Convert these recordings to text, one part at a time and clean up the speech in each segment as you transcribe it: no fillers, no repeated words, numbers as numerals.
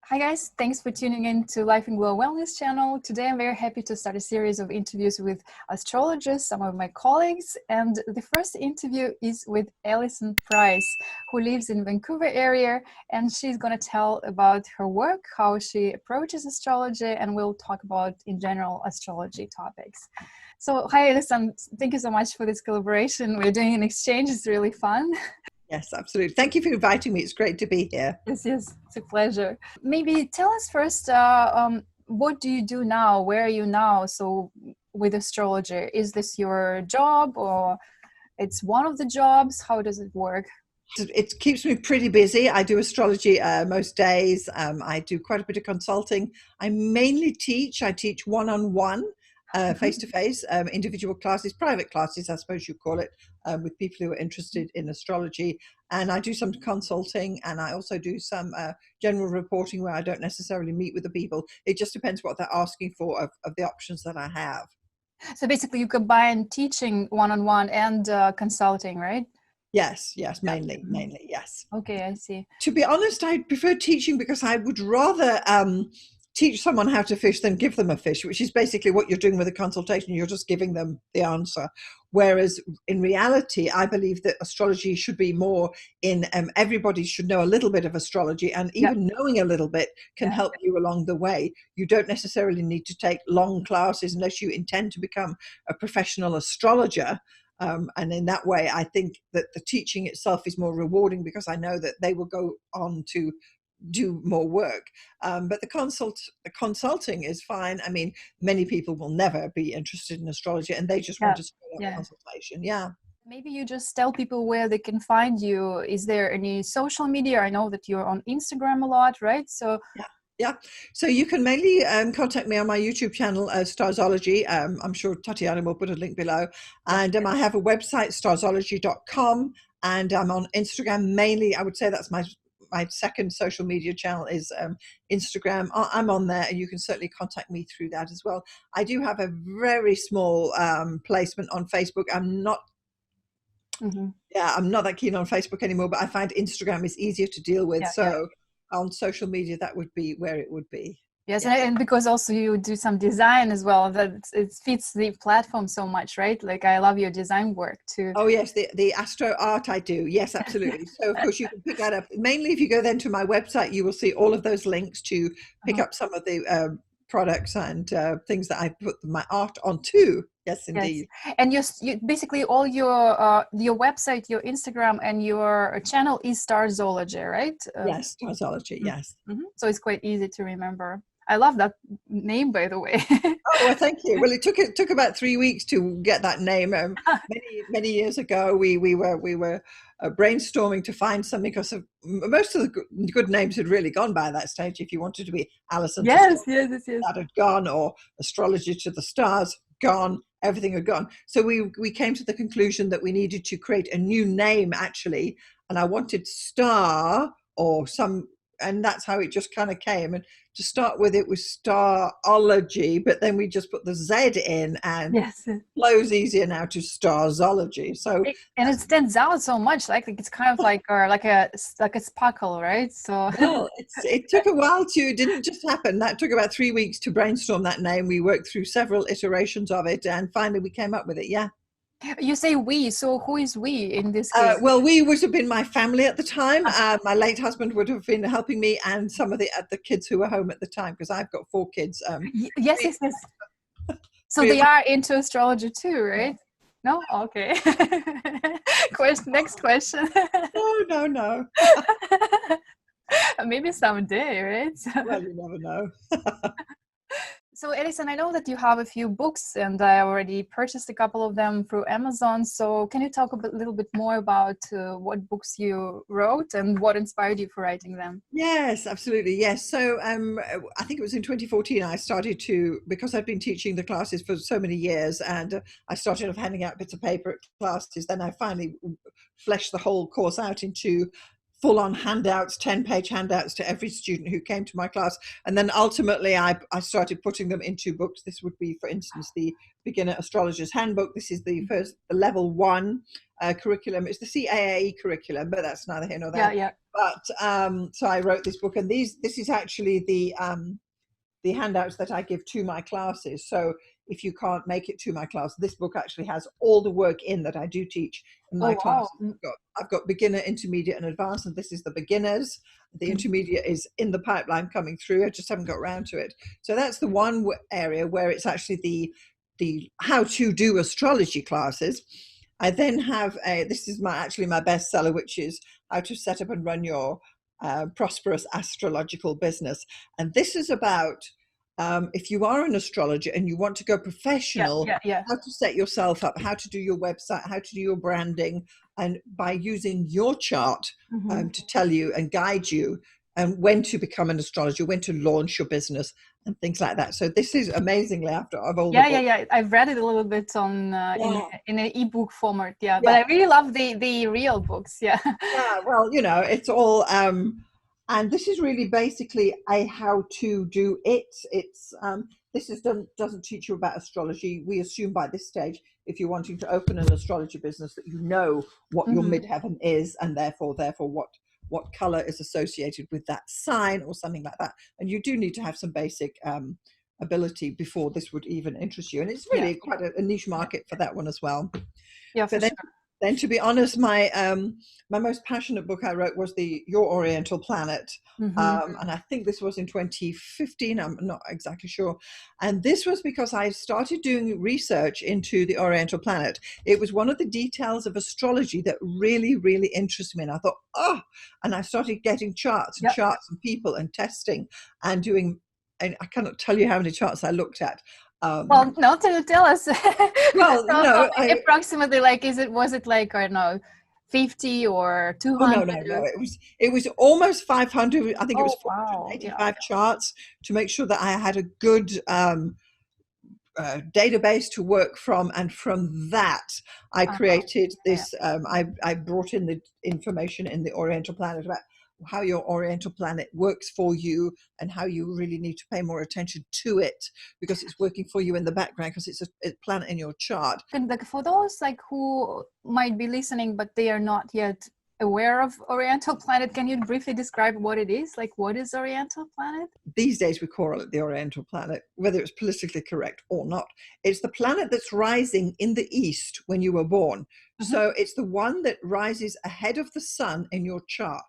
Hi guys, thanks for tuning in to Life and Glow Wellness channel. Today I'm very happy to start a series of interviews with astrologers, some of my colleagues, and the first interview is with ALISON Price, who lives in Vancouver area, and she's going to tell about her work, how she approaches astrology, and we'll talk about in general astrology topics. So hi Alison, thank you so much for this collaboration. We're doing an exchange, it's really fun. Yes, absolutely. Thank you for inviting me. It's great to be here. Yes, it's a pleasure. Maybe tell us first, what do you do now? Where are you now? So with astrology, is this your job or it's one of the jobs? How does it work? It keeps me pretty busy. I do astrology most days. I do quite a bit of consulting. I mainly teach. I teach one-on-one, face-to-face, individual classes, private classes, I suppose you call it, with people who are interested in astrology. And I do some consulting, and I also do some general reporting where I don't necessarily meet with the people. It just depends what they're asking for of the options that I have. So basically you combine teaching one-on-one and consulting, right? Yes, mainly, yes. Okay, I see. To be honest, I prefer teaching because I would rather teach someone how to fish than give them a fish, which is basically what you're doing with a consultation. You're just giving them the answer. Whereas in reality, I believe that astrology should be more in everybody should know a little bit of astrology, and even knowing a little bit can help you along the way. You don't necessarily need to take long classes unless you intend to become a professional astrologer. And in that way, I think that the teaching itself is more rewarding because I know that they will go on to do more work. But the consulting is fine. I mean, many people will never be interested in astrology and they just want to start a consultation. Yeah. Maybe you just tell people where they can find you. Is there any social media? I know that you're on Instagram a lot, right? So yeah. So you can mainly contact me on my YouTube channel, Starzology. I'm sure Tatiana will put a link below. And I have a website, starzology.com. And I'm on Instagram mainly. I would say that's my second social media channel is Instagram. I'm on there, and you can certainly contact me through that as well. I do have a very small placement on Facebook. I'm not that keen on Facebook anymore, but I find Instagram is easier to deal with. On social media, that would be where it would be. Yes, and because also you do some design as well, that it fits the platform so much, right? Like I love your design work too. Oh yes, the astro art I do. Yes, absolutely. So of course you can pick that up. Mainly if you go then to my website, you will see all of those links to pick up some of the products and things that I put my art onto. Yes, indeed. Yes. And you basically all your website, your Instagram, and your channel is Starzology, right? Yes, Starzology. Yes. So it's quite easy to remember. I love that name, by the way. Oh, well, thank you. Well, it took about 3 weeks to get that name. Many years ago, we were brainstorming to find something because most of the good names had really gone by that stage. If you wanted to be Alison, yes, that had gone, or Astrology to the Stars, gone. Everything had gone. So we came to the conclusion that we needed to create a new name actually, and I wanted Star or some. And that's how it just kind of came. And to start with, it was Starology, but then we just put the Z in, and it flows easier now to Starzology. So and it stands out so much, like it's kind of like a sparkle, right? So well, it took a while it didn't just happen. That took about 3 weeks to brainstorm that name. We worked through several iterations of it, and finally we came up with it. Yeah. You say we, so who is we in this case? Well, we would have been my family at the time. My late husband would have been helping me, and some of the kids who were home at the time, because I've got 4 kids. Yes. So they are into astrology too, right? No? Okay. Next question. No. Maybe someday, right? Well, you never know. So, Alison, I know that you have a few books, and I already purchased a couple of them through Amazon. So can you talk a little bit more about what books you wrote and what inspired you for writing them? Yes, absolutely. Yes. So I think it was in 2014 I started to, because I'd been teaching the classes for so many years, and I started off handing out bits of paper at classes. Then I finally fleshed the whole course out into full-on handouts, 10-page handouts to every student who came to my class. And then ultimately I started putting them into books. This would be, for instance, the Beginner Astrologer's Handbook. This is the level 1 curriculum. It's the CAAE curriculum, but that's neither here nor there. But so I wrote this book, and this is actually the handouts that I give to my classes. So if you can't make it to my class, this book actually has all the work in that I do teach in my class. I've got beginner, intermediate, and advanced, and this is the beginners. The intermediate is in the pipeline coming through. I just haven't got around to it. So that's the one area where it's actually the how to do astrology classes. I then have this is actually my bestseller, which is how to set up and run your prosperous astrological business. And this is about if you are an astrologer and you want to go professional, how to set yourself up, how to do your website, how to do your branding, and by using your chart to tell you and guide you and when to become an astrologer, when to launch your business and things like that. So this is amazingly after I've all I've read it a little bit on in an ebook format, but I really love the real books. Well, you know, it's all and this is really basically a how to do it. It's this is doesn't teach you about astrology. We assume by this stage, if you're wanting to open an astrology business, that you know what your midheaven is, and therefore what color is associated with that sign or something like that. And you do need to have some basic ability before this would even interest you. And it's really quite a niche market for that one as well. Then to be honest, my my most passionate book I wrote was Your Oriental Planet. And I think this was in 2015. I'm not exactly sure. And this was because I started doing research into the Oriental Planet. It was one of the details of astrology that really, really interested me. And I thought, and I started getting charts and people and testing and doing, and I cannot tell you how many charts I looked at. Well, not to tell us. Well, so, no, approximately, like, was it like, I don't know, 50 or 200? No. It was almost 500. I think it was 485 charts to make sure that I had a good database to work from, and from that I created this. I brought in the information in the Oriental Planet about how your Oriental Planet works for you and how you really need to pay more attention to it because it's working for you in the background because it's a planet in your chart. And like for those like who might be listening but they are not yet aware of Oriental Planet, can you briefly describe what it is? Like, what is Oriental Planet? These days we call it the Oriental Planet, whether it's politically correct or not. It's the planet that's rising in the east when you were born. So it's the one that rises ahead of the sun in your chart.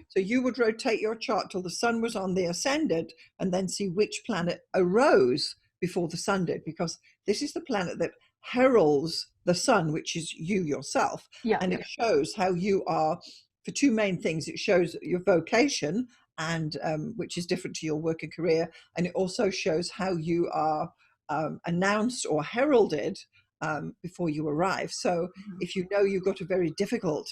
So you would rotate your chart till the sun was on the ascendant and then see which planet arose before the sun did, because this is the planet that heralds the sun, which is you yourself. And it shows how you are for two main things. It shows your vocation, and which is different to your work and career. And it also shows how you are announced or heralded before you arrive. So if you know you've got a very difficult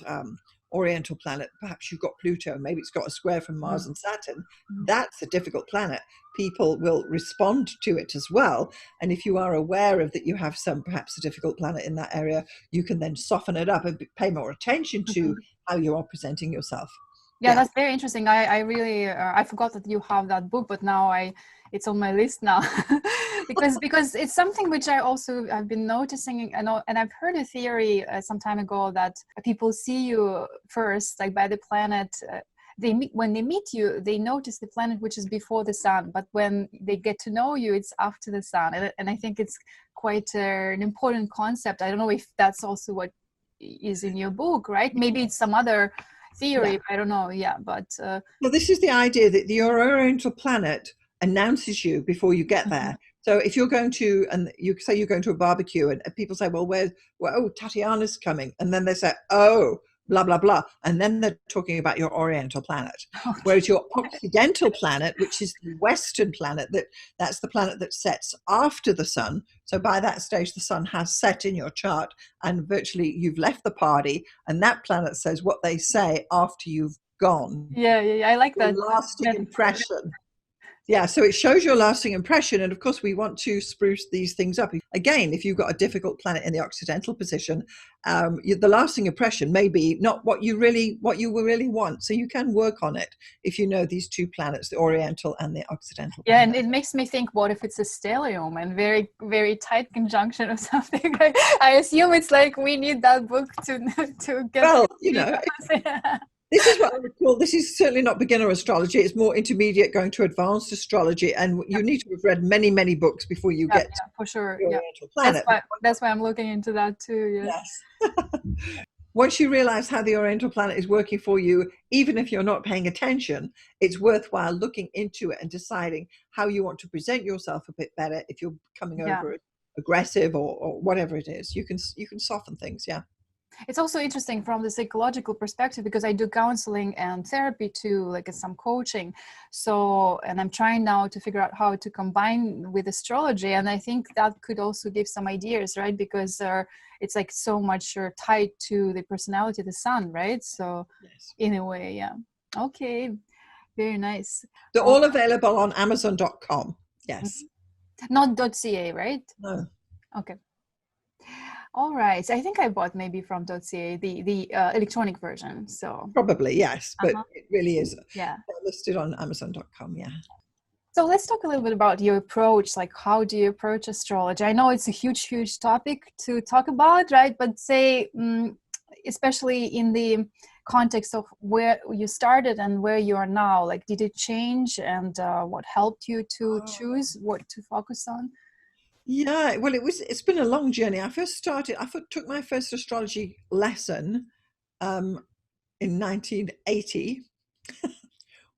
Oriental planet, perhaps you've got Pluto, maybe it's got a square from Mars and Saturn, that's a difficult planet. People will respond to it as well. And if you are aware of that you have some perhaps a difficult planet in that area, you can then soften it up and pay more attention to how you are presenting yourself. That's very interesting. I really I forgot that you have that book, but now it's on my list now because it's something which I've been noticing, and I've heard a theory some time ago that people see you first, like by the planet. When they meet you, they notice the planet which is before the sun, but when they get to know you, it's after the sun. And I think it's quite an important concept. I don't know if that's also what is in your book, right? Maybe it's some other theory. I don't know. But well, this is the idea that the Oriental Planet announces you before you get there. So if you're going to, and you say you're going to a barbecue, and people say, well, Tatiana's coming, and then they say, oh, blah blah blah, and then they're talking about your Oriental Planet. Whereas your Occidental Planet, which is the Western planet, that's the planet that sets after the sun. So by that stage the sun has set in your chart and virtually you've left the party, and that planet says what they say after you've gone. I like that. Lasting impression. So it shows your lasting impression. And of course, we want to spruce these things up. Again, if you've got a difficult planet in the Occidental position, the lasting impression may be not what you really want. So you can work on it if you know these two planets, the Oriental and the Occidental. And it makes me think, what if it's a stellium and very, very tight conjunction or something? I assume it's like we need that book to get. Well, This is what I would call, this is certainly not beginner astrology. It's more intermediate going to advanced astrology. And you need to have read many, many books before you Yeah, get yeah, for sure. the Yeah. oriental planet. That's why I'm looking into that too. Yes. Yes. Once you realize how the oriental planet is working for you, even if you're not paying attention, it's worthwhile looking into it and deciding how you want to present yourself a bit better. If you're coming Yeah. over aggressive or whatever it is, you can soften things. Yeah. It's also interesting from the psychological perspective because I do counseling and therapy too, like some coaching. So, and I'm trying now to figure out how to combine with astrology. And I think that could also give some ideas, right? Because it's like so much tied to the personality of the sun, right? So, Yes. in a way, yeah. Okay, very nice. They're all available on Amazon.com. Yes. Not .ca, right? No. Okay. All right. So I think I bought maybe from .ca the electronic version. So Probably, yes, but it really is yeah, listed on Amazon.com. Yeah. so let's talk a little bit about your approach. Like, how do you approach astrology? I know it's a huge topic to talk about, right? But say, especially in the context of where you started and where you are now, like, did it change, and what helped you to choose what to focus on? Yeah, well, it's been a long journey. I took my first astrology lesson in 1980,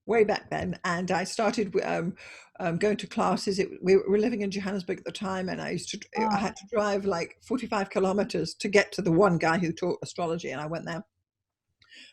way back then, and I started going to classes. We were living in Johannesburg at the time, and I had to drive like 45 kilometers to get to the one guy who taught astrology, and I went there.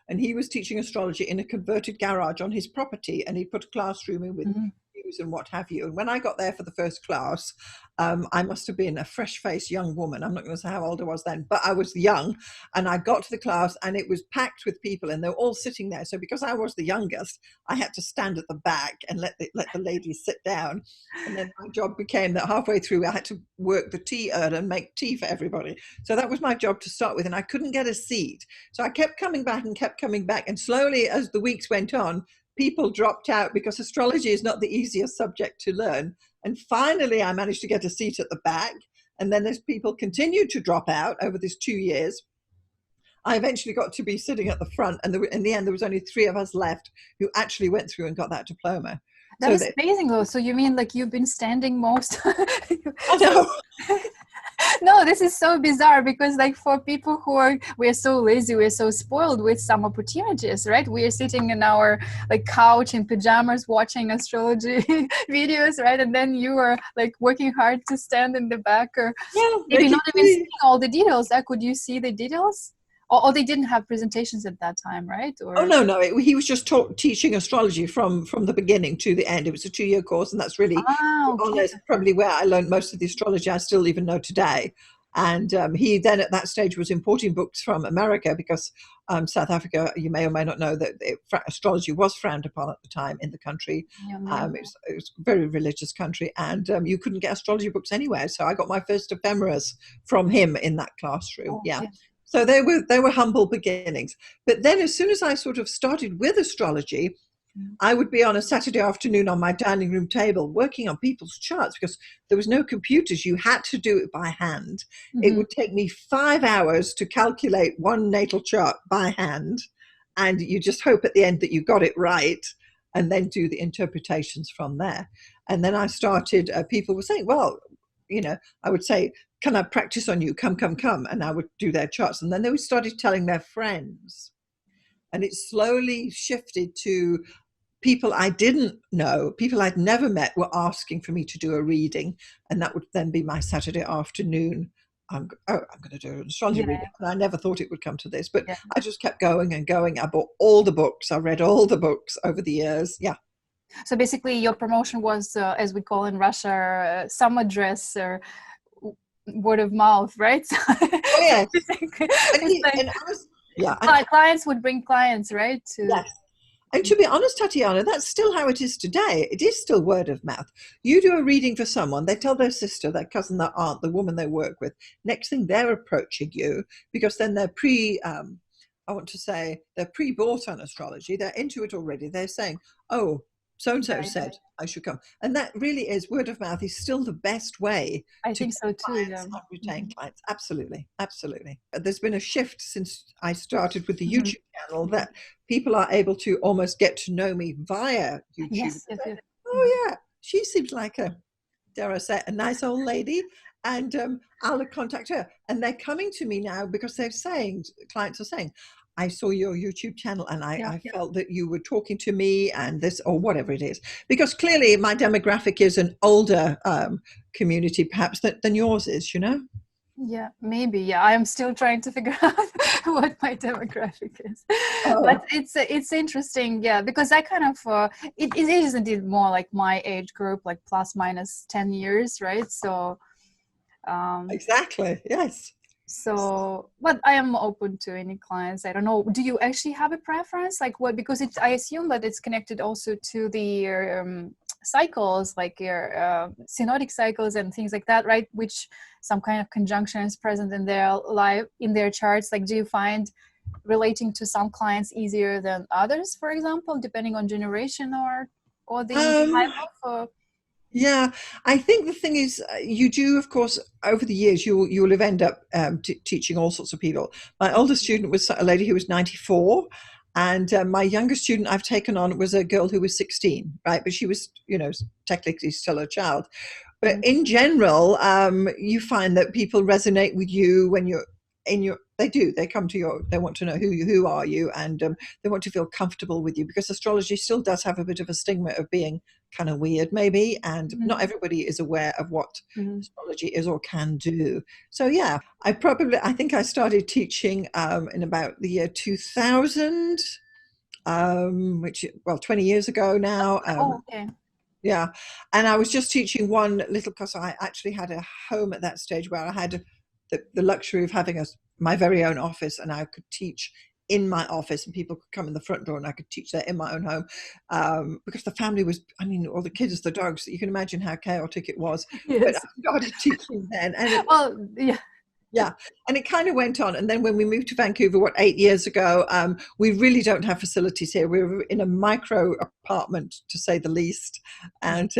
And he was teaching astrology in a converted garage on his property, and he put a classroom in with views and what have you. And when I got there for the first class, I must have been a fresh-faced young woman. I'm not going to say how old I was then, but I was young. And I got to the class, and it was packed with people, and they were all sitting there. So because I was the youngest, I had to stand at the back and let the ladies sit down. And then my job became that halfway through, I had to work the tea urn and make tea for everybody. So that was my job to start with, and I couldn't get a seat. So I kept coming back and kept coming back. And slowly, as the weeks went on, people dropped out because astrology is not the easiest subject to learn. And finally, I managed to get a seat at the back. And then as people continued to drop out over these 2 years, I eventually got to be sitting at the front. And in the end, there was only 3 of us left who actually went through and got that diploma. That is amazing, though. So you mean like you've been standing most? I know. No, this is so bizarre because like for people we're so lazy, we're so spoiled with some opportunities, right? We are sitting in our like couch in pajamas watching astrology videos, right? And then you are like working hard to stand in the back, or maybe not even seeing all the details. Could you see the details? Or they didn't have presentations at that time, right? Or... Oh no! He was just teaching astrology from the beginning to the end. It was a 2-year course, and that's really honest, probably where I learned most of the astrology I still even know today. And he then at that stage was importing books from America because South Africa, you may or may not know that astrology was frowned upon at the time in the country. It was a very religious country, and you couldn't get astrology books anywhere. So I got my first ephemeris from him in that classroom. So they were humble beginnings. But then as soon as I sort of started with astrology, I would be on a Saturday afternoon on my dining room table working on people's charts because there was no computers. You had to do it by hand. It would take me 5 hours to calculate one natal chart by hand. And you just hope at the end that you got it right and then do the interpretations from there. And then I started, people were saying, well, I would say, can I practice on you? Come. And I would do their charts. And then they started telling their friends. And it slowly shifted to people I didn't know, people I'd never met were asking for me to do a reading. And that would then be my Saturday afternoon. I'm going to do an astrology reading. And I never thought it would come to this, but I just kept going and going. I bought all the books. I read all the books over the years. Yeah. So basically your promotion was, as we call in Russia, some address or word of mouth, right? Oh, yes. Clients would bring clients, right? Yes. And to be honest, Tatiana, that's still how it is today. It is still word of mouth. You do a reading for someone, they tell their sister, their cousin, their aunt, the woman they work with. Next thing, they're approaching you because then they're they're pre-bought on astrology. They're into it already. They're saying, oh, so-and-so Right. said I should come. And that really is, word of mouth is still the best way I to think get so too. Yeah. clients and retain clients. Absolutely. Absolutely. There's been a shift since I started with the Mhm. YouTube channel that people are able to almost get to know me via YouTube. Yes, yes, yes. Mhm. Oh yeah, she seems like a, dare I say, a nice old lady. And I'll contact her. And they're coming to me now because they're saying, clients are saying, I saw your YouTube channel and Yeah. I felt that you were talking to me and this, or whatever it is. Because clearly my demographic is an older community perhaps than yours is, you know? Yeah, maybe. Yeah, I'm still trying to figure out what my demographic is, but Oh, it's interesting. Yeah, because I kind of it is indeed more like my age group, like plus minus 10 years, right? So um, exactly. Yes. but I am open to any clients. I don't know. Do you actually have a preference? Like what? Because I assume that it's connected also to the cycles, like your synodic cycles and things like that, right? Which some kind of conjunction is present in their life, in their charts. Like, do you find relating to some clients easier than others, for example, depending on generation or the Um, type of? Yeah, I think the thing is, you do, of course, over the years, you'll have end up teaching all sorts of people. My oldest student was a lady who was 94, and my youngest student I've taken on was a girl who was 16, right? But she was, you know, technically still a child. But Mhm. in general, you find that people resonate with you when you're in your. They do. They come to your. They want to know who are you, and they want to feel comfortable with you because astrology still does have a bit of a stigma of being kind of weird, maybe, and not Mhm. everybody is aware of what Mhm. astrology is or can do. So yeah, I think I started teaching in about the year 2000, which, well, 20 years ago now. Oh, okay. Yeah. And I was just teaching one little class. I actually had a home at that stage where I had the luxury of having my very own office, and I could teach in my office and people could come in the front door and I could teach there in my own home. Because the family was, I mean, all the kids, the dogs, you can imagine how chaotic it was. But I Yes. started teaching then, and Well, yeah. yeah, and it kind of went on. And then when we moved to Vancouver, 8 years ago, we really don't have facilities here. We're in a micro apartment, to say the least. And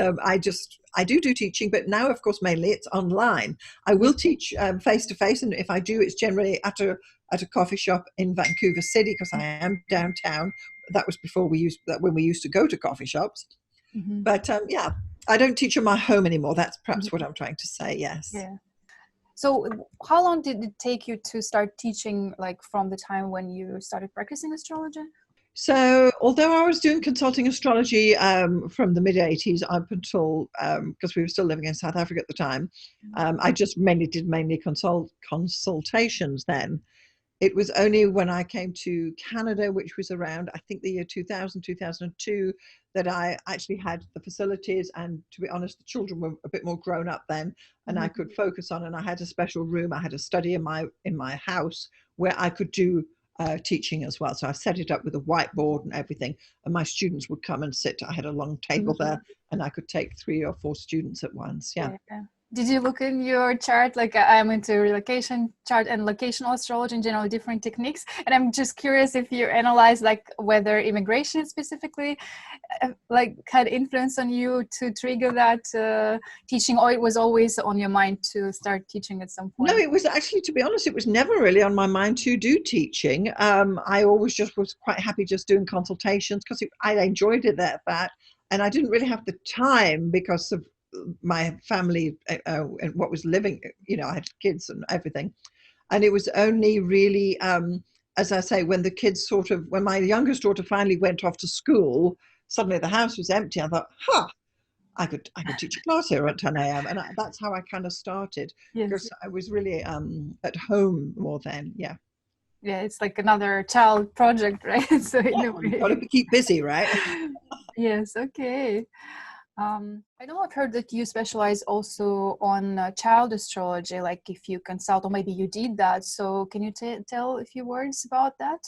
I do teaching, but now, of course, mainly it's online. I Yeah. will teach face to face, and if I do, it's generally at a coffee shop in Vancouver City because I am downtown. That was before we used that when we used to go to coffee shops. Mhm. But yeah, I don't teach in my home anymore. That's perhaps what Mhm. I'm trying to say. Yes. Yeah. So, how long did it take you to start teaching, like from the time when you started practicing astrology? So, although I was doing consulting astrology from the mid 80s up until, because we were still living in South Africa at the time, I just mainly consultations then. It was only when I came to Canada, which was around, I think, the year 2000, 2002, that I actually had the facilities. And to be honest, the children were a bit more grown up then, and I Mhm. could focus on. And I had a special room. I had a study in my house where I could do teaching as well. So I set it up with a whiteboard and everything, and my students would come and sit. I had a long table Mhm. there, and I could take 3 or 4 students at once. Yeah. Yeah. Did you look in your chart? Like I'm into relocation chart and locational astrology in general, different techniques. And I'm just curious if you analyze like whether immigration specifically like had influence on you to trigger that teaching, or it was always on your mind to start teaching at some No, point? it was actually, to be honest, it was never really on my mind to do teaching. I always just was quite happy just doing consultations because I enjoyed it that, and I didn't really have the time because of my family and what was living. You know, I had kids and everything, and it was only really, as I say, when the kids when my youngest daughter finally went off to school, suddenly the house was empty. I thought, huh, I could teach a class here at 10 a.m. And that's how I kind of started Yes. because I was really at home more then. Yeah. Yeah, it's like another child project, right? So in a Yeah, you've got to way. keep busy, right? Yes, okay. I know I've heard that you specialize also on child astrology, like if you consult, or maybe you did that. So can you tell a few words about that?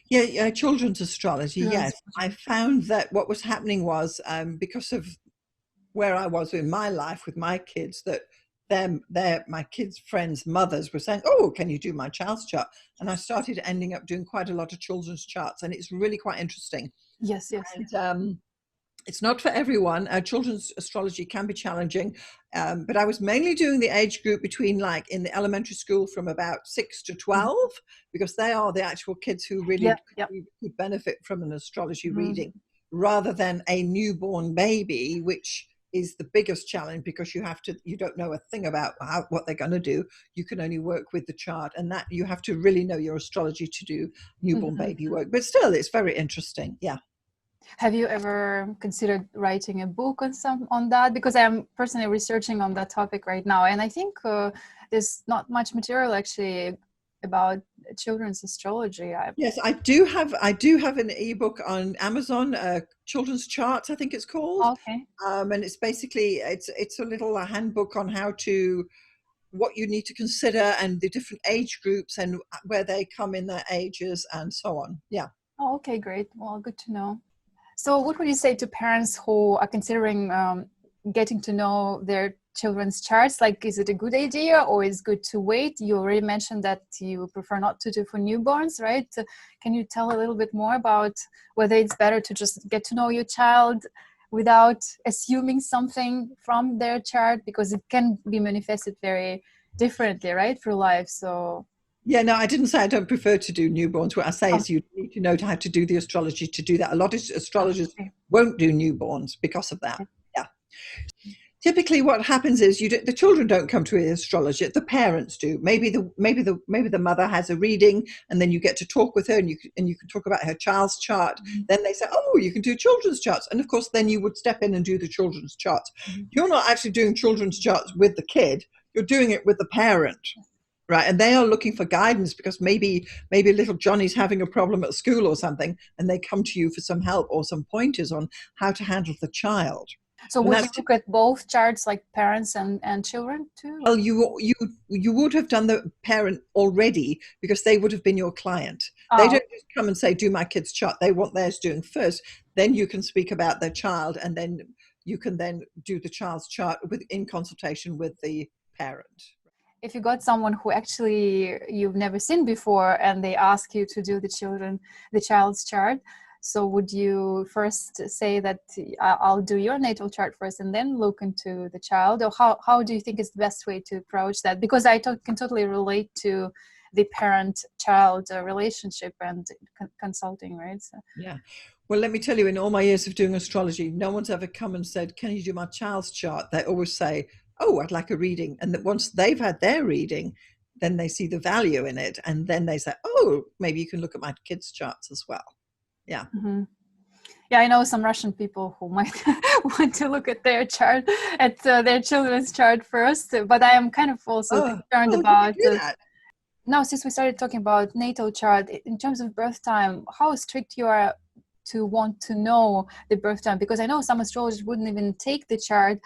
Yeah, yeah, children's astrology. Children's Yes, I astrology. found that what was happening was because of where I was in my life with my kids, that my kids' friends' mothers were saying, "Oh, can you do my child's chart?" And I started ending up doing quite a lot of children's charts, and it's really quite interesting. Yes, yes. And It's not for everyone. Children's astrology can be challenging, but I was mainly doing the age group between, like, in the elementary school from about 6 to 12, because they are the actual kids who Yeah, really yeah. could benefit from an astrology Mm-hmm. reading, rather than a newborn baby, which is the biggest challenge, because you don't know a thing about what they're going to do. You can only work with the chart, and that you have to really know your astrology to do newborn Mm-hmm. baby work. But still, it's very interesting. Yeah. Have you ever considered writing a book on that? Because I'm personally researching on that topic right now, and I think there's not much material actually about children's astrology. Yes, I do have an ebook on Amazon, children's charts, I think it's called. Okay. And it's basically it's a little handbook on what you need to consider, and the different age groups, and where they come in their ages, and so on. Yeah. Oh, okay, great. Well, good to know. So, what would you say to parents who are considering getting to know their children's charts? Like, is it a good idea, or is it good to wait? You already mentioned that you prefer not to do for newborns, right? Can you tell a little bit more about whether it's better to just get to know your child without assuming something from their chart, because it can be manifested very differently, right, through life? So, Yeah, no, I didn't say I don't prefer to do newborns. What I say oh, is you need to know how to do the astrology to do that. A lot of astrologers okay. won't do newborns because of that. Yeah. Typically what happens is the children don't come to the astrologer, the parents do. Maybe the mother has a reading, and then you get to talk with her, and you can talk about her child's chart. Mhm. Then they say, oh, you can do children's charts, and of course then you would step in and do the children's charts. You're not actually doing children's charts with the kid, you're doing it with the parent, right? And they are looking for guidance, because maybe little Johnny's having a problem at school or something, and they come to you for some help or some pointers on how to handle the child. So And would you that's look at both charts, like parents and children too? Well, you would have done the parent already, because they would have been your client. They Oh, don't just come and say, do my kid's chart. They want theirs doing first. Then you can speak about their child, and then you can then do the child's chart in consultation with the parent. if you got someone who actually you've never seen before and they ask you to do the child's chart, so would you first say that I'll do your natal chart first and then look into the child? Or how do you think is the best way to approach that? Because I can totally relate to the parent-child relationship and consulting, right? So, Yeah. Well, let me tell you, in all my years of doing astrology, no one's ever come and said, can you do my child's chart? They always say, oh, I'd like a reading. And that once they've had their reading, then they see the value in it. And then they say, oh, maybe you can look at my kids' charts as well. Yeah. mhm. Yeah, I know some Russian people who might want to look at their chart, at their children's chart first, but I am kind of also concerned Oh, you can about, do that. now since we started talking about natal chart, in terms of birth time, how strict you are to want to know the birth time? Because I know some astrologers wouldn't even take the chart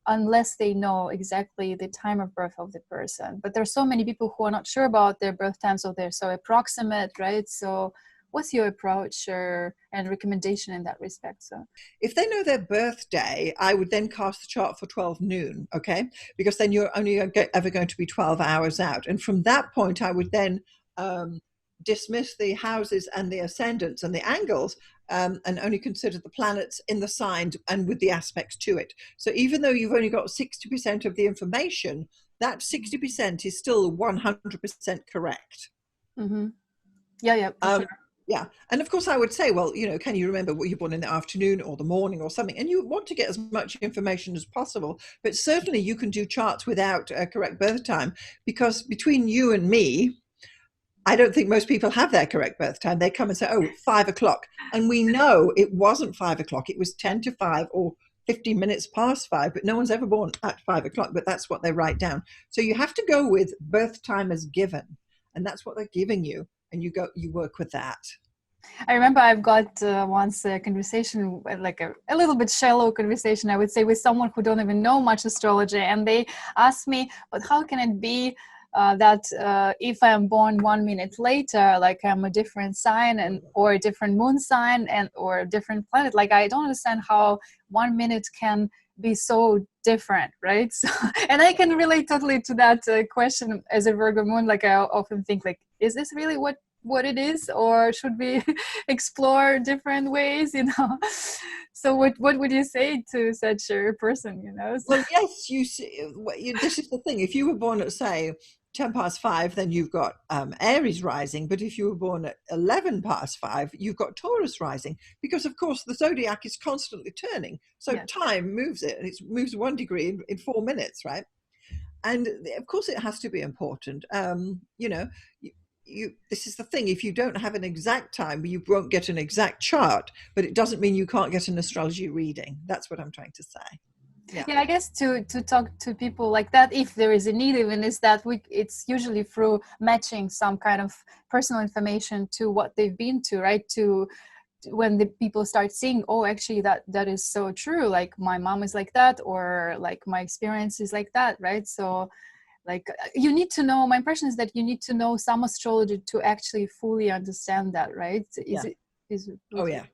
unless they know exactly the time of birth of the person. But there are so many people who are not sure about their birth time, so they're so approximate, right? So what's your approach and recommendation in that respect? So, If they know their birthday, I would then cast the chart for 12 noon, okay? Because then you're only ever going to be 12 hours out. And from that point, I would then dismiss the houses and the ascendants and the angles, and only consider the planets in the sign and with the aspects to it. So even though you've only got 60% of the information, that 60% is still 100% correct. mm-hmm. Yeah, for sure. Yeah. And of course, I would say, well, can you remember what you're born in the afternoon or the morning or something? And you want to get as much information as possible. But certainly you can do charts without a correct birth time, because between you and me, I don't think most people have their correct birth time. They come and say, oh, 5 o'clock. And we know it wasn't 5 o'clock. It was 10 to 5 or 15 minutes past 5, but no one's ever born at 5 o'clock, but that's what they write down. So you have to go with birth time as given, and that's what they're giving you. And you work with that. I remember I've got once a conversation, like a little bit shallow conversation, I would say, with someone who don't even know much astrology. And they asked me, but how can it be that if I'm born 1 minute later, like I'm a different sign or a different moon sign or a different planet? Like, I don't understand how 1 minute can be so different, right? So, and I can relate totally to that question as a Virgo moon. Like, I often think, like, is this really what what it is, or should we explore different ways, you know? So what would you say to such a person, you know? Well, yes, you see, this is the thing. If you were born at, say, 10 past 5, then you've got Aries rising. But if you were born at 11 past 5, you've got Taurus rising. Because, of course, the zodiac is constantly turning. So Yes. time moves it. It moves 1 degree in 4 minutes, right? And of course, it has to be important. You know, this is the thing. If you don't have an exact time, you won't get an exact chart. But it doesn't mean you can't get an astrology reading. That's what I'm trying to say. Yeah. Yeah, I guess to talk to people like that, if there is a need, even, is that it's usually through matching some kind of personal information to what they've been to, right? To when the people start seeing, oh, actually that is so true, like my mom is like that, or like my experience is like that, right? So like you need to know, my impression is that you need to know some astrology to actually fully understand that, right? Yeah. Is it Oh, what yeah.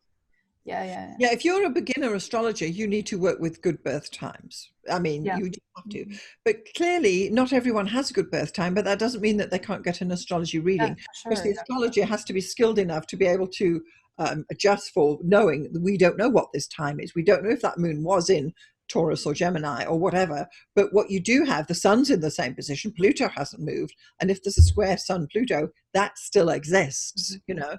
yeah. Yeah, if you're a beginner astrologer, you need to work with good birth times. I mean, Yeah. you do have to. Mm-hmm. But clearly, not everyone has a good birth time, but that doesn't mean that they can't get an astrology Yeah, reading, for because sure. the astrologer has to be skilled enough to be able to adjust for knowing that we don't know what this time is. We don't know if that moon was in Taurus or Gemini or whatever. But what you do have, the sun's in the same position, Pluto hasn't moved. And if there's a square sun Pluto, that still exists, Mhm. you know.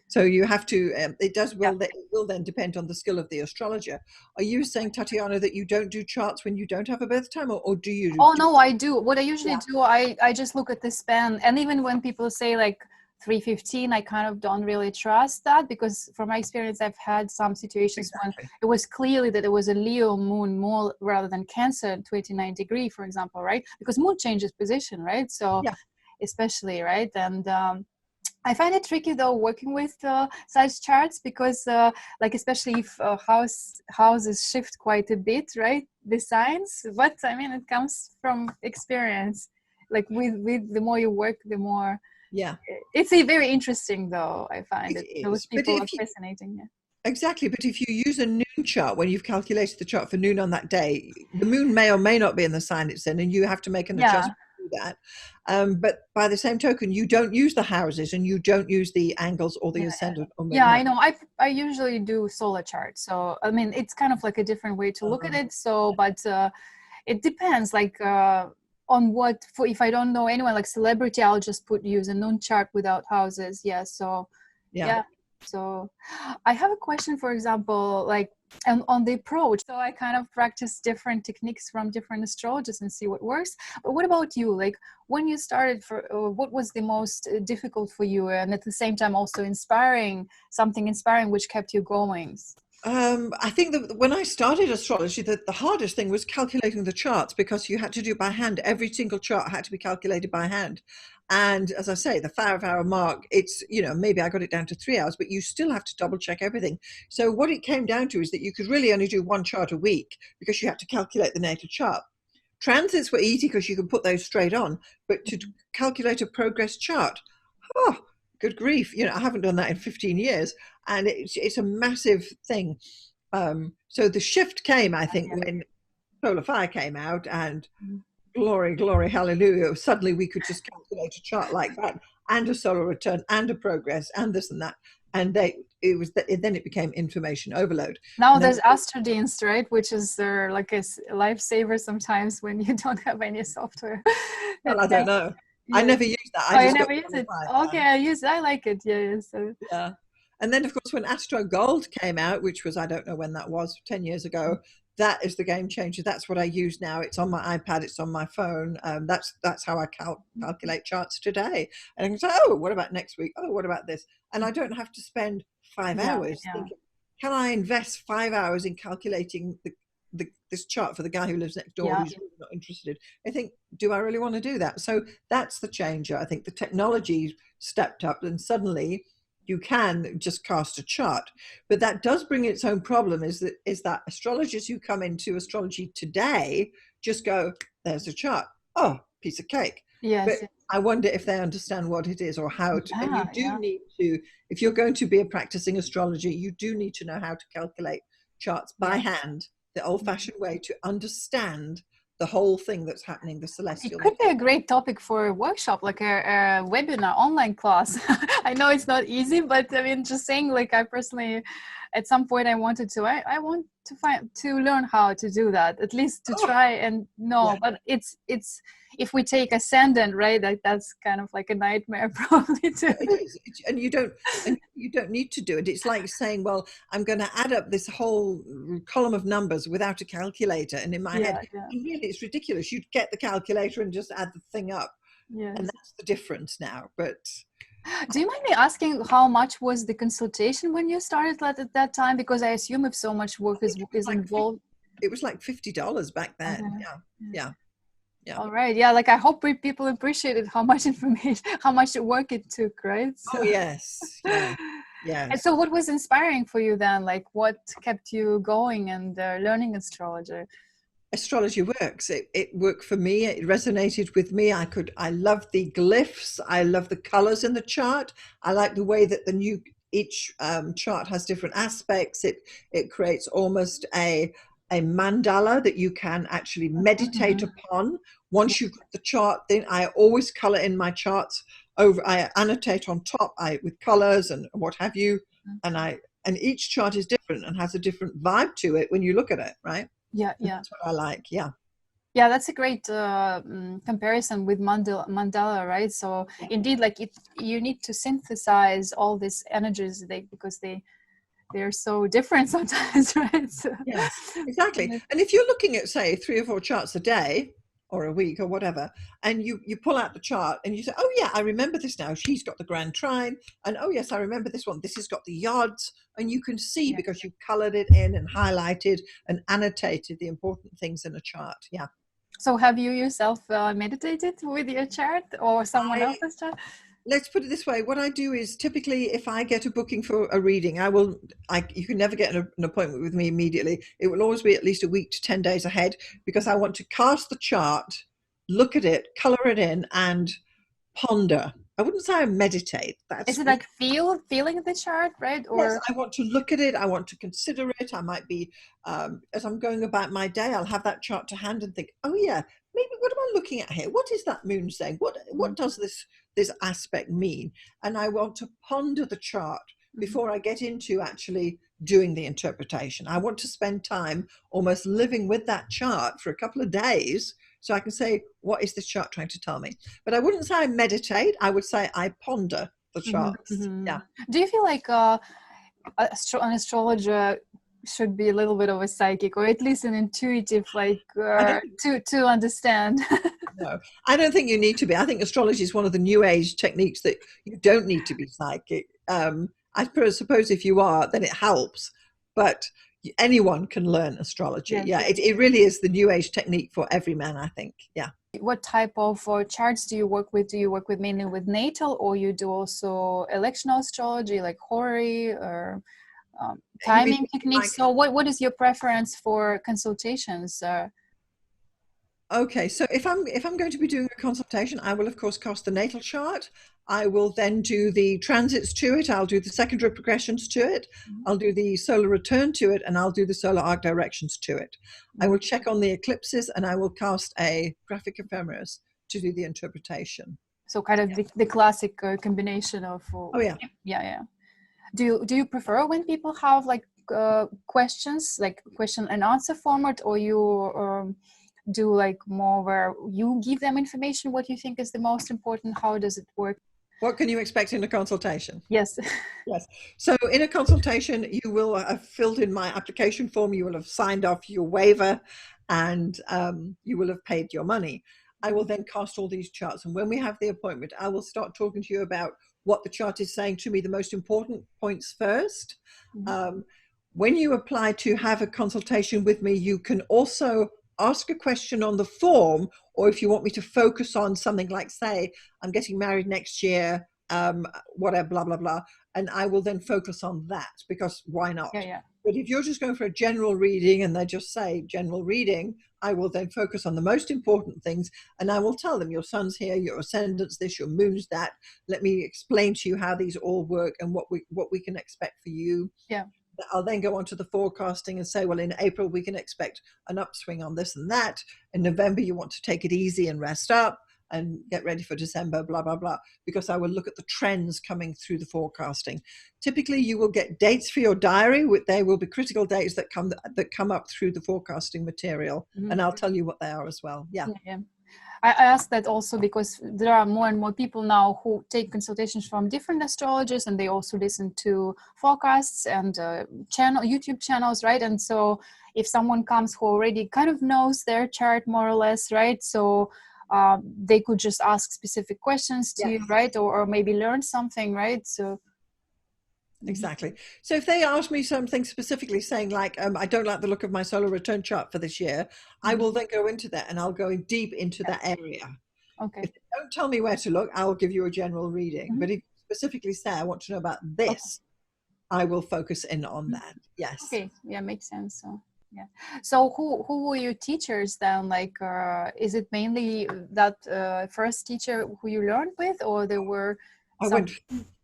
So you have to, it does, Yeah. it will then depend on the skill of the astrologer. Are you saying, Tatiana, that you don't do charts when you don't have a birth time, or do you Oh do? no, I do. What I usually Yeah, do, I just look at the span, and even when people say like 315, I kind of don't really trust that, because from my experience, I've had some situations when exactly. it was clearly that it was a Leo moon more rather than Cancer 29-degree, for example, right? Because moon changes position, right? So Yeah. especially, right? And I find it tricky though working with such charts, because like especially if houses shift quite a bit, right? The signs, but I mean it comes from experience. Like with the more you work, the more Yeah. it's a very interesting though. I find It it. Those is. But people are if you, fascinating. Yeah. exactly, but if you use a noon chart, when you've calculated the chart for noon on that day, the moon may or may not be in the sign it's in, and you have to make an Yeah. adjustment to that. But by the same token, you don't use the houses and you don't use the angles or the Yeah. ascendant or Yeah, moon. I know. I usually do solar charts, so I mean it's kind of like a different way to look at it. So, but it depends. Like on what for. If I don't know anyone, like celebrity, I'll just use a noon chart without houses. Yeah. So Yeah. yeah. So I have a question, for example, like on the approach. So I kind of practice different techniques from different astrologers and see what works. But what about you? Like when you started, for what was the most difficult for you, and at the same time also inspiring, something inspiring which kept you going? I think that when I started astrology, the hardest thing was calculating the charts, because you had to do it by hand. Every single chart had to be calculated by hand. And as I say, the 5 hour mark, it's, you know, maybe I got it down to 3 hours, but you still have to double check everything. So what it came down to is that you could really only do one chart a week, because you had to calculate the natal chart. Transits were easy because you could put those straight on, but to calculate a progress chart, oh, good grief, you know, I haven't done that in 15 years, and it's a massive thing. So the shift came, I think, when Solar Fire came out, and glory, glory, hallelujah, suddenly we could just calculate a chart like that, and a solar return, and a progress, and this and that. And then it became information overload. Now And then, there's Astrodinst, right? Which is like a lifesaver sometimes when you don't have any software. well, It's I kind don't know. I yeah. never used that. I Oh, you just got never use it? qualified. Okay, I like it. Yeah, yeah. So Yeah. And then, of course, when Astro Gold came out, which was, I don't know when that was, 10 years ago, that is the game changer. That's what I use now. It's on my iPad, it's on my phone. That's how I calculate charts today. And I can say, oh, what about next week? Oh, what about this? And I don't have to spend five yeah, hours yeah, thinking, can I invest 5 hours in calculating this chart for the guy who lives next door yeah. who's really not interested? I think, do I really want to do that? So that's the changer. I think the technology stepped up, and suddenly you can just cast a chart. But that does bring its own problem, is that astrologers who come into astrology today just go, there's a chart, oh, piece of cake. But Yes. I wonder if they understand what it is, or how to, and you Yeah, do yeah. need to, if you're going to be a practicing astrologer, you do need to know how to calculate charts by Yes. hand, the old fashioned way, to understand the whole thing that's happening, the It celestial. could be a great topic for a workshop, like a webinar, online class. I know it's not easy, but I mean, just saying, like, I personally, at some point, I wanted to. I want to learn how to do that, at least to Oh, try and know. yeah. But it's if we take ascendant, right? That's kind of like a nightmare, probably too. It is, and you don't need to do it. It's like saying, "Well, I'm going to add up this whole column of numbers without a calculator," and in my head, Yeah, yeah, and really, it's ridiculous. You'd get the calculator and just add the thing up, and yes. that's the difference now. But Do you mind me asking how much was the consultation when you started at that time? Because I assume if so much work I think is involved. it was like $50 back then. Okay. Yeah, Yeah. yeah, yeah. All right. Yeah. Like I hope people appreciated how much information, how much work it took, right? So, Oh yes, yeah, and yes. so what was inspiring for you then? Like what kept you going and learning astrology? Astrology works. It worked for me. It resonated with me. I love the glyphs. I love the colors in the chart. I like the way that each chart has different aspects. It creates almost a mandala that you can actually meditate Mhm. upon. Once you've got the chart, then I always color in my charts over. I annotate on top with colors and what have you. And each chart is different and has a different vibe to it when you look at it, right? Yeah. And Yeah. that's what I like. Yeah. Yeah, that's a great comparison with mandala, right? So indeed, like you need to synthesize all these energies, because they're so different sometimes, right? So, Yes, exactly. And if you're looking at, say, 3 or 4 charts a day or a week or whatever, and you pull out the chart and you say, oh, yeah, I remember this now. She's got the grand trine. And oh, yes, I remember this one. This has got the yards. And you can see yeah. because you've colored it in and highlighted and annotated the important things in a chart. Yeah. So have you yourself meditated with your chart or someone I else's chart? Let's put it this way. What I do is typically if I get a booking for a reading, you can never get an appointment with me immediately. It will always be at least a week to 10 days ahead because I want to cast the chart, look at it, color it in and ponder. I wouldn't say I meditate. Is That's it like feeling the chart, right? Yes, Or I want to look at it. I want to consider it. I might be, as I'm going about my day, I'll have that chart to hand and think, oh yeah, maybe what am I looking at here? What is that moon saying? What does this aspect mean? And I want to ponder the chart before I get into actually doing the interpretation. I want to spend time almost living with that chart for a couple of days so I can say, what is this chart trying to tell me? But I wouldn't say I meditate. I would say I ponder the charts. Yeah. do you feel like an astrologer should be a little bit of a psychic, or at least an intuitive, like I don't to understand? know. I don't think you need to be. I think astrology is one of the new age techniques that you don't need to be psychic. I suppose if you are, then it helps. But anyone can learn astrology. Yes, Yeah, yes. it really is the new age technique for every man, I think. Yeah. What type of charts do you work with? Do you work with mainly with natal, or you do also electional astrology, like horary or You mean timing like techniques? So what is your preference for consultations? Okay, so if I'm going to be doing a consultation, I will of course cast the natal chart. I will then do the transits to it. I'll do the secondary progressions to it. I'll do the solar return to it, and I'll do the solar arc directions to it. I will check on the eclipses, and I will cast a graphic ephemeris to do the interpretation. So kind of the classic combination of Oh yeah. yeah. Do you prefer when people have like questions, like question and answer format, or you do like more where you give them information what you think is the most important? How does it work? What can you expect in a consultation? Yes. Yes. So in a consultation, you will have filled in my application form, you will have signed off your waiver, and you will have paid your money. I will then cast all these charts. And when we have the appointment, I will start talking to you about what the chart is saying to me, the most important points first. When you apply to have a consultation with me, you can also ask a question on the form, or if you want me to focus on something like, say, I'm getting married next year, whatever, blah, blah, blah. And I will then focus on that because why not? Yeah. But if you're just going for a general reading and they just say general reading, I will then focus on the most important things and I will tell them your sun's here, your ascendant's this, your moon's that. Let me explain to you how these all work and what we can expect for you. Yeah. I'll then go on to the forecasting and say, well, in April, we can expect an upswing on this and that. In November, you want to take it easy and rest up and get ready for December, blah, blah, blah, because I will look at the trends coming through the forecasting. Typically, you will get dates for your diary. They will be critical dates that come up through the forecasting material. Mm-hmm. And I'll tell you what they are as well. Yeah. I ask that also because there are more and more people now who take consultations from different astrologers, and they also listen to forecasts and YouTube channels, right? And so if someone comes who already kind of knows their chart more or less, right? So they could just ask specific questions to you, right? Or maybe learn something, right? So exactly. So if they ask me something specifically saying like, I don't like the look of my solar return chart for this year, I will then go into that and I'll go in deep into that area. Okay. If they don't tell me where to look, I'll give you a general reading. But if you specifically say, I want to know about this, I will focus in on that. Yes. Okay. Yeah, makes sense. So yeah. So who were your teachers then? Like, is it mainly that first teacher who you learned with, or there were I went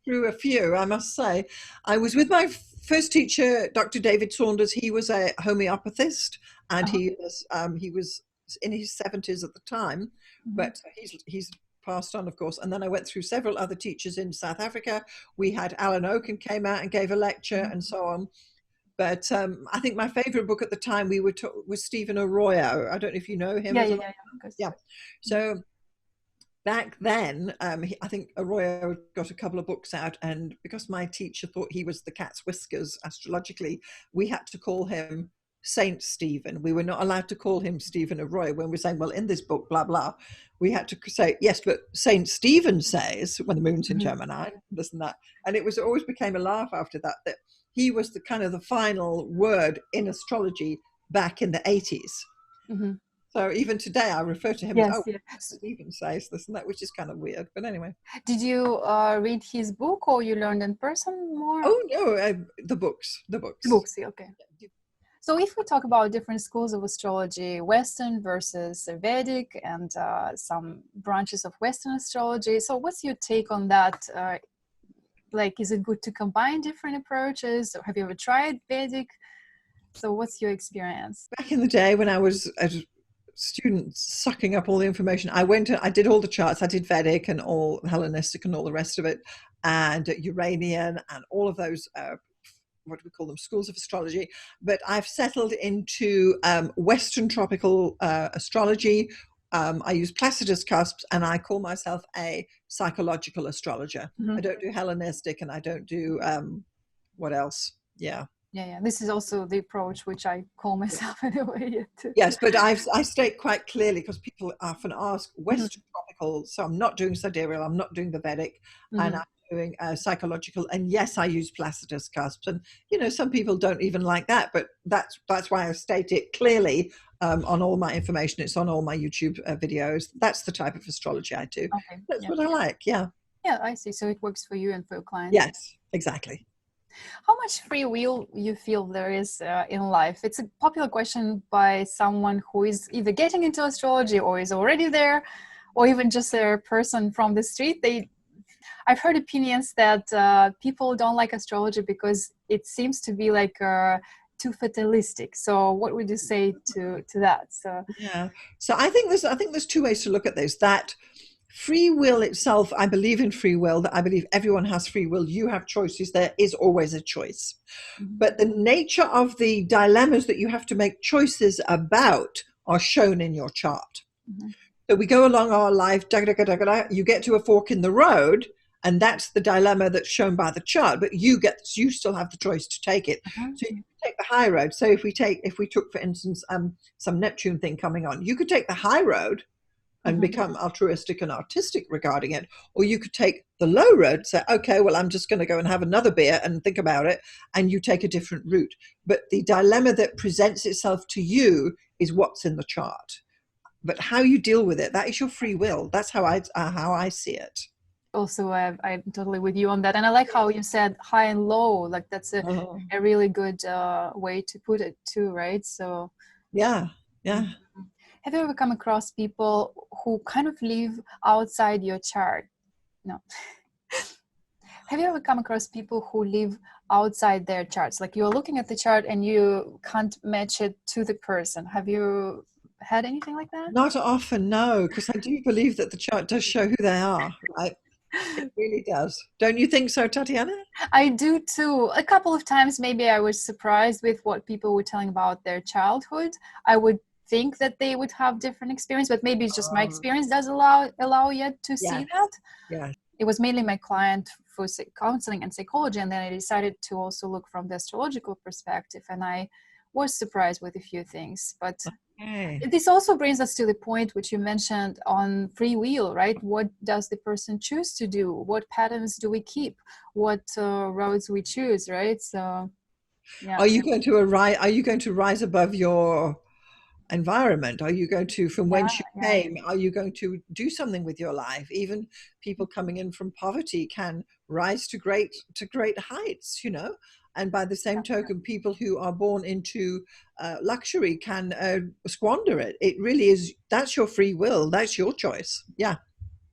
through a few, I must say. I was with my first teacher, Dr. David Saunders. He was a homeopathist, and he was in his 70s at the time, but he's passed on, of course. And then I went through several other teachers in South Africa. We had Alan Oaken came out and gave a lecture and so on. But I think my favorite book at the time was Stephen Arroyo. I don't know if you know him. Yeah. So back then, I think Arroyo got a couple of books out, and because my teacher thought he was the cat's whiskers astrologically, we had to call him Saint Stephen. We were not allowed to call him Stephen Arroyo when we're saying, well, in this book, blah, blah. We had to say, yes, but Saint Stephen says, when the moon's in Gemini, this and that. And it always became a laugh after that he was the kind of the final word in astrology back in the 80s. So even today, I refer to him as, Stephen says this and that, which is kind of weird. But anyway. Did you read his book, or you learned in person more? Oh, no, the books. The books, okay. So if we talk about different schools of astrology, Western versus Vedic, and some branches of Western astrology, so what's your take on that? Like, is it good to combine different approaches? Or have you ever tried Vedic? So what's your experience? Back in the day when I was a student sucking up all the information, I did all the charts. I did Vedic and all Hellenistic and all the rest of it, and Uranian and all of those, what do we call them, schools of astrology. But I've settled into Western tropical astrology. I use Placidus cusps, and I call myself a psychological astrologer. I don't do Hellenistic, and I don't do what else? Yeah. This is also the approach which I call myself anyway. Yes, but I state quite clearly, because people often ask Western tropical, so I'm not doing sidereal, I'm not doing the Vedic, and I'm doing psychological. And yes, I use Placidus cusps, and some people don't even like that, but that's why I state it clearly on all my information. It's on all my YouTube videos. That's the type of astrology I do. That's what I like. Yeah, I see. So it works for you and for your clients. Yes, exactly. How much free will you feel there is in life? It's a popular question by someone who is either getting into astrology or is already there, or even just a person from the street. I've heard opinions that people don't like astrology because it seems to be like too fatalistic. So what would you say to that? So I think there's two ways to look at this. That free will itself, I believe in free will, that I believe everyone has free will. You have choices. There is always a choice. But the nature of the dilemmas that you have to make choices about are shown in your chart. So we go along our life, you get to a fork in the road, and that's the dilemma that's shown by the chart, but you still have the choice to take it. So you take the high road. So if we took, for instance, some Neptune thing coming on, you could take the high road and become altruistic and artistic regarding it. Or you could take the low road, say, okay, well, I'm just going to go and have another beer and think about it, and you take a different route. But the dilemma that presents itself to you is what's in the chart. But how you deal with it, that is your free will. That's how I see it. Also, I'm totally with you on that. And I like how you said high and low. Like, that's a really good way to put it too, right? So yeah. Have you ever come across people who kind of live outside your chart? No. Have you ever come across people who live outside their charts? Like you're looking at the chart and you can't match it to the person. Have you had anything like that? Not often, no, because I do believe that the chart does show who they are, right? It really does. Don't you think so, Tatiana? I do too. A couple of times, maybe I was surprised with what people were telling about their childhood. I would think that they would have different experience, but maybe it's just my Oh, experience does allow yet to see yes, that. yes. It was mainly my client for counseling and psychology, and then I decided to also look from the astrological perspective, and I was surprised with a few things. But Okay. this also brings us to the point which you mentioned on free will, right? What does the person choose to do? What patterns do we keep? What roads we choose, right? So yeah, Are you going to arise? Are you going to rise above your environment? Are you going to, from yeah, whence you yeah, came, are you going to do something with your life? Even people coming in from poverty can rise to great heights, you know. And by the same yeah. token, people who are born into luxury can squander it. It really is. That's your free will. That's your choice. Yeah.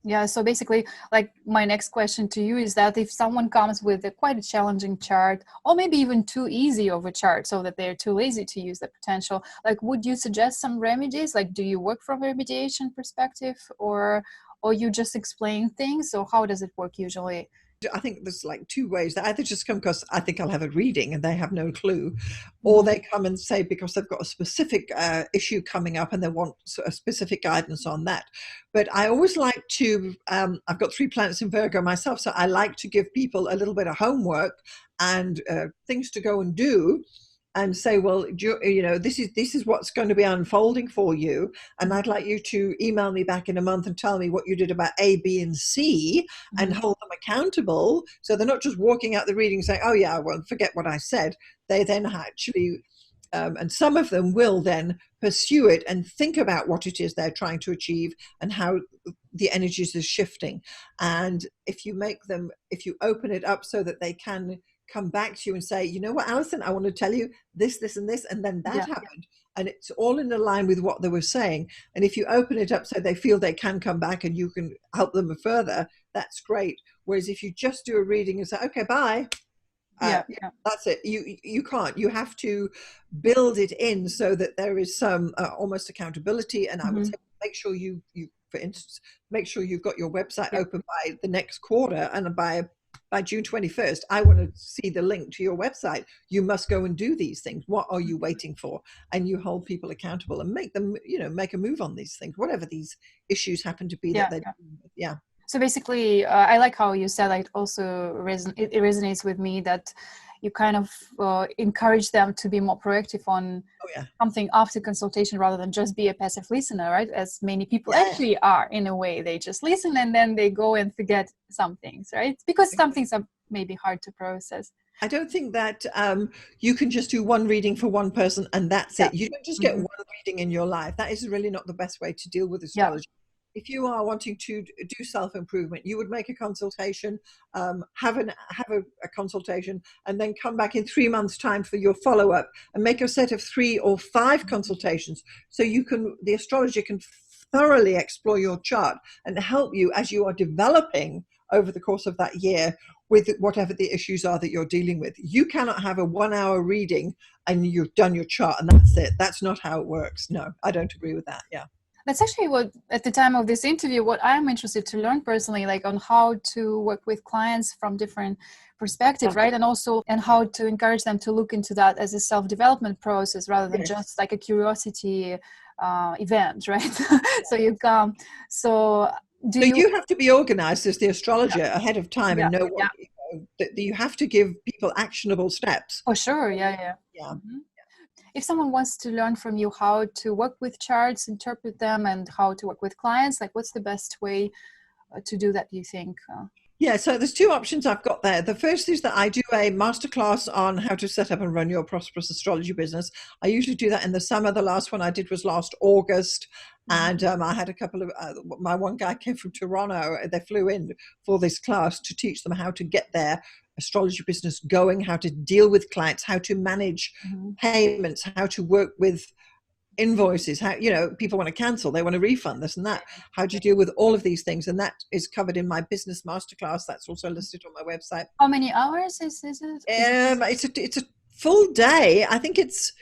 Yeah, so basically, like my next question to you is that if someone comes with a quite a challenging chart, or maybe even too easy of a chart, so that they're too lazy to use the potential, like would you suggest some remedies? Like, do you work from a remediation perspective, or you just explain things, or how does it work usually? I think there's like two ways. They either just come because I think I'll have a reading and they have no clue, or Mhm. they come and say because they've got a specific issue coming up and they want a specific guidance on that. But I always like to, I've got 3 planets in Virgo myself, so I like to give people a little bit of homework and things to go and do and say, well, you know, this is what's going to be unfolding for you, and I'd like you to email me back in a month and tell me what you did about A, B, and C, and Mhm. hold them accountable. So they're not just walking out the reading saying, oh yeah, well, forget what I said. They then actually, and some of them will then pursue it and think about what it is they're trying to achieve and how the energies is shifting. And if you open it up so that they can come back to you and say, you know what, Alison, I want to tell you this, this, and this, and then that Yeah, happened. And it's all in line with what they were saying. And if you open it up so they feel they can come back and you can help them further, that's great. Whereas if you just do a reading and say, okay, bye, yeah, yeah, yeah. that's it. You can't. You have to build it in so that there is some almost accountability. And I would Mhm. say make sure you for instance make sure you've got your website Yeah, open by the next quarter, and by June 21st, I want to see the link to your website. You must go and do these things. What are you waiting for? And you hold people accountable and make them, you know, make a move on these things, whatever these issues happen to be that yeah, they're yeah. dealing with. Yeah. So basically, I like how you said it also it resonates with me that you kind of encourage them to be more proactive on Oh yeah. something after consultation rather than just be a passive listener, right? As many people Yeah. actually are in a way. They just listen and then they go and forget some things, right? Because some things are maybe hard to process. I don't think that you can just do one reading for one person and that's Yeah. it. You don't just get Hmm. one reading in your life. That is really not the best way to deal with Yeah. astrology. If you are wanting to do self improvement, you would make a consultation, have a consultation, and then come back in 3 months' time for your follow up, and make a set of 3 or 5 consultations, so the astrologer can thoroughly explore your chart and help you as you are developing over the course of that year with whatever the issues are that you're dealing with. You cannot have a 1 hour reading and you've done your chart and that's it. That's not how it works. No, I don't agree with that. Yeah. That's actually what, at the time of this interview, what I'm interested to learn personally, like on how to work with clients from different perspectives, right? And also, and how to encourage them to look into that as a self-development process rather than Yes. just like a curiosity event, right? So you come, so do So you, you have to be organized as the yeah, astrologer ahead of time yeah, and know yeah, what that you have to give people actionable steps. for sure. Yeah, yeah. Yeah. Mhm. If someone wants to learn from you how to work with charts, interpret them, and how to work with clients, like what's the best way to do that, do you think? Yeah, so there's 2 options I've got there. The first is that I do a masterclass on how to set up and run your prosperous astrology business. I usually do that in the summer. The last one I did was last August. Mhm. And I had a couple of, my one guy came from Toronto. They flew in for this class to teach them how to get their astrology business going, how to deal with clients, how to manage Mhm. payments, how to work with invoices, how, you know, people want to cancel, they want to refund, this and that. How do you deal with all of these things? And that is covered in my business masterclass. That's also listed on my website. How many hours is it? It's a full day. I think it's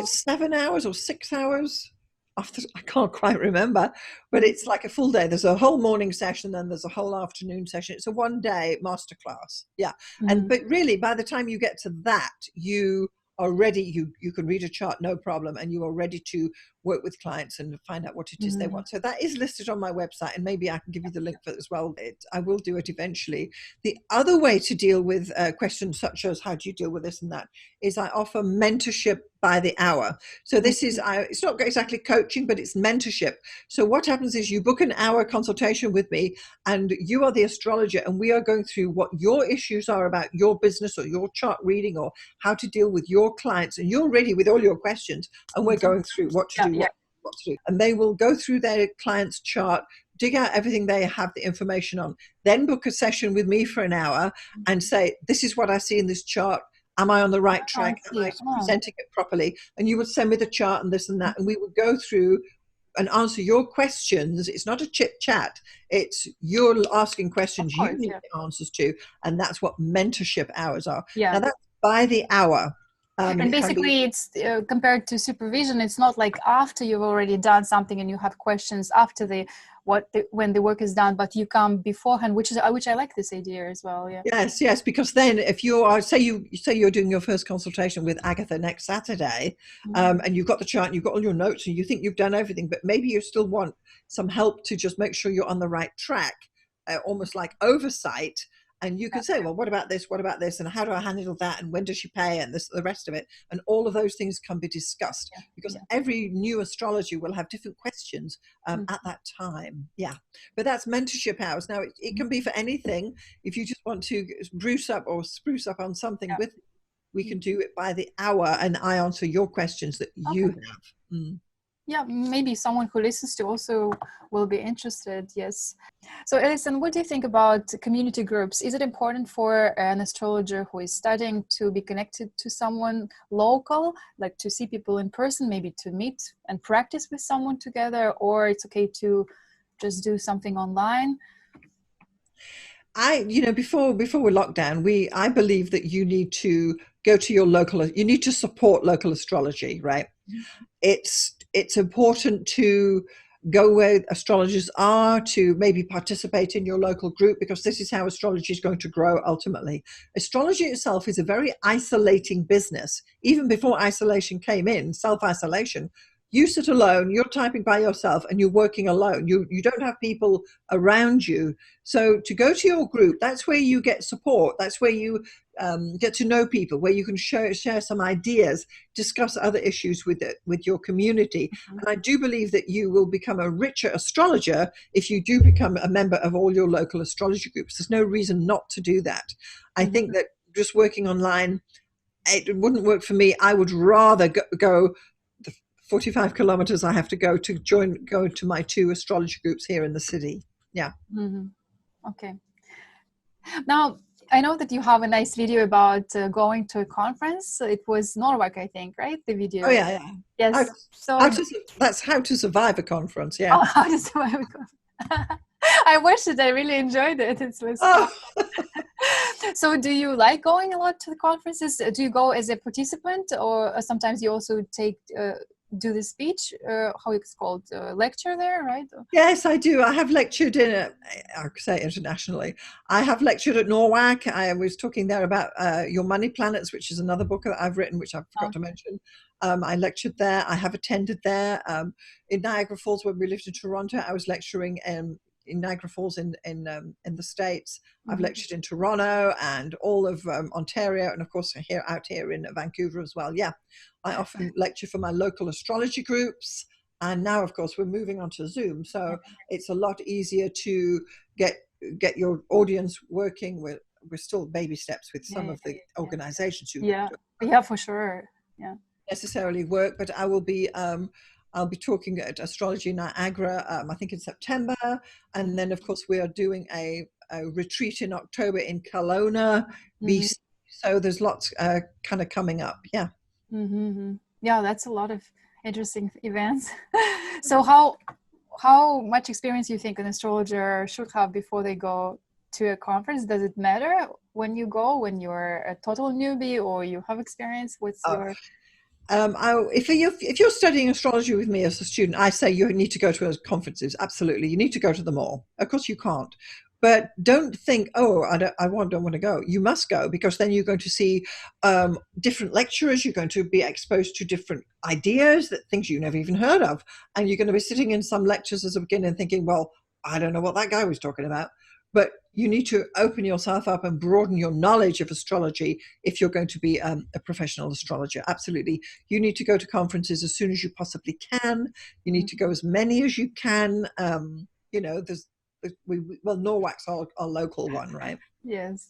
7 hours or 6 hours. I can't quite remember, but it's like a full day. There's a whole morning session, then there's a whole afternoon session. It's a 1 day masterclass. Yeah. And but really, by the time you get to that, you are ready. You can read a chart, no problem, and you are ready to work with clients and find out what it is they want. So that is listed on my website, and maybe I can give you the link for it as well. I will do it eventually. The other way to deal with questions such as how do you deal with this and that is I offer mentorship by the hour. So this is, it's not exactly coaching, but it's mentorship. So what happens is you book an hour consultation with me, and you are the astrologer, and we are going through what your issues are about your business or your chart reading or how to deal with your clients, and you're ready with all your questions, and we're going through what to do, what to do. And they will go through their client's chart, dig out everything they have the information on, then book a session with me for an hour and say, this is what I see in this chart. Am I on the right track? Am I presenting it properly? And you would send me the chart and this and that, and we would go through and answer your questions. It's not a chit chat. It's you're asking questions you need the answers to, and that's what mentorship hours are. Now that's by the hour. And basically it's compared to supervision, it's not like after you've already done something and you have questions after when the work is done, but you come beforehand, which I like this idea as well. Yes, because then if you are, say you're doing your first consultation with Agatha next Saturday, and you've got the chart and you've got all your notes and you think you've done everything, but maybe you still want some help to just make sure you're on the right track, almost like oversight. And you can say, well, what about this? What about this? And how do I handle that? And when does she pay? And the rest of it. And all of those things can be discussed because every new astrology will have different questions at that time. Yeah. But that's mentorship hours. Now, it can be for anything. If you just want to spruce up on something with, we can do it by the hour, and I answer your questions that you have. Yeah, maybe someone who listens to also will be interested. Yes. So Alison, what do you think about community groups? Is it important for an astrologer who is studying to be connected to someone local, like to see people in person, maybe to meet and practice with someone together, or it's okay to just do something online? Before lockdown, I believe that you need to go to you need to support local astrology, right? It's important to go where astrologers are, to maybe participate in your local group, because this is how astrology is going to grow ultimately. Astrology itself is a very isolating business. Even before isolation came in, self-isolation, you sit alone, you're typing by yourself, and you're working alone. You don't have people around you. So to go to your group, that's where you get support. That's where you get to know people, where you can share some ideas, discuss other issues with your community. And I do believe that you will become a richer astrologer if you do become a member of all your local astrology groups. There's no reason not to do that. I think that just working online, it wouldn't work for me. I would rather go the 45 kilometers I have to go to my 2 astrology groups here in the city. Yeah. Okay. Now, I know that you have a nice video about going to a conference. It was Norway, I think, right? The video. Oh, yeah. Yes. That's how to survive a conference. Yeah. Oh, how to survive a conference. I watched it. I really enjoyed it. It was So do you like going a lot to the conferences? Do you go as a participant, or sometimes you also do the speech, how it's called, lecture there, right? Yes, I do. I have lectured I could say internationally. I have lectured at Norwalk. I was talking there about Your Money Planets, which is another book that I've written, which I forgot to mention. I lectured there. I have attended there. In Niagara Falls, when we lived in Toronto, I was lecturing in Niagara Falls in the States. I've lectured in Toronto and all of Ontario, and of course out here in Vancouver as well. Yeah, I often lecture for my local astrology groups, and now of course we're moving on to Zoom, so it's a lot easier to get your audience working. We're still baby steps with some of the organizations who for sure necessarily work, but I'll be talking at Astrology Niagara, I think in September. And then, of course, we are doing a retreat in October in Kelowna, BC. So there's lots kind of coming up. Yeah. Yeah, that's a lot of interesting events. So how much experience you think an astrologer should have before they go to a conference? Does it matter when you go, when you're a total newbie or you have experience? What's your... If you're studying astrology with me as a student, I say you need to go to conferences. Absolutely, you need to go to them all. Of course, you can't, but don't think, oh, don't want to go. You must go, because then you're going to see different lecturers. You're going to be exposed to different ideas, that things you never even heard of, and you're going to be sitting in some lectures as a beginner and thinking, well, I don't know what that guy was talking about. But you need to open yourself up and broaden your knowledge of astrology if you're going to be a professional astrologer. Absolutely. You need to go to conferences as soon as you possibly can. You need to go as many as you can. Norwalk's our local one, right? Yes.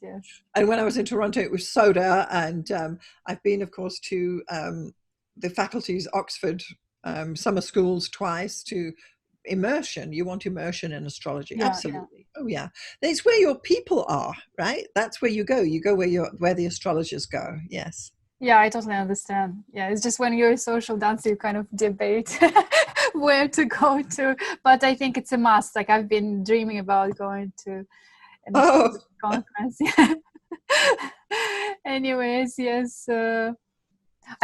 And when I was in Toronto, it was SODA. And I've been, of course, to the faculty's Oxford summer schools twice to immersion. You want immersion in astrology. Absolutely. Oh yeah, it's where your people are, right? That's where you go where the astrologers go. Yes. I totally understand. It's just when you're a social dancer, you kind of debate where to go to, but I think it's a must. Like, I've been dreaming about going to an astrology conference. Anyways, yes. Are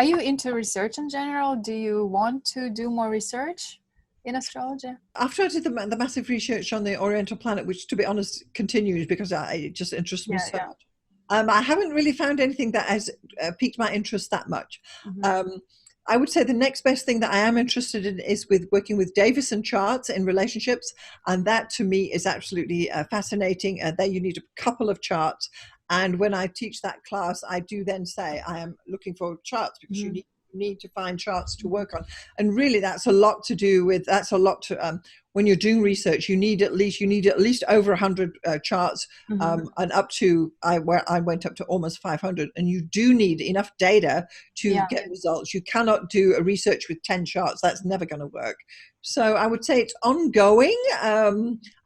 you into research in general? Do you want to do more research in astrology? After I did the massive research on the oriental planet, which to be honest continues because it just interests me so much, I haven't really found anything that has piqued my interest that much. I would say the next best thing that I am interested in is with working with Davison charts in relationships, and that to me is absolutely fascinating. There you need a couple of charts, and when I teach that class, I do then say I am looking for charts, because you need to find charts to work on. And really that's a lot to when you're doing research, you need at least over 100 charts, and up to where I went up to almost 500. And you do need enough data to get results. You cannot do a research with 10 charts. That's never going to work. So I would say it's ongoing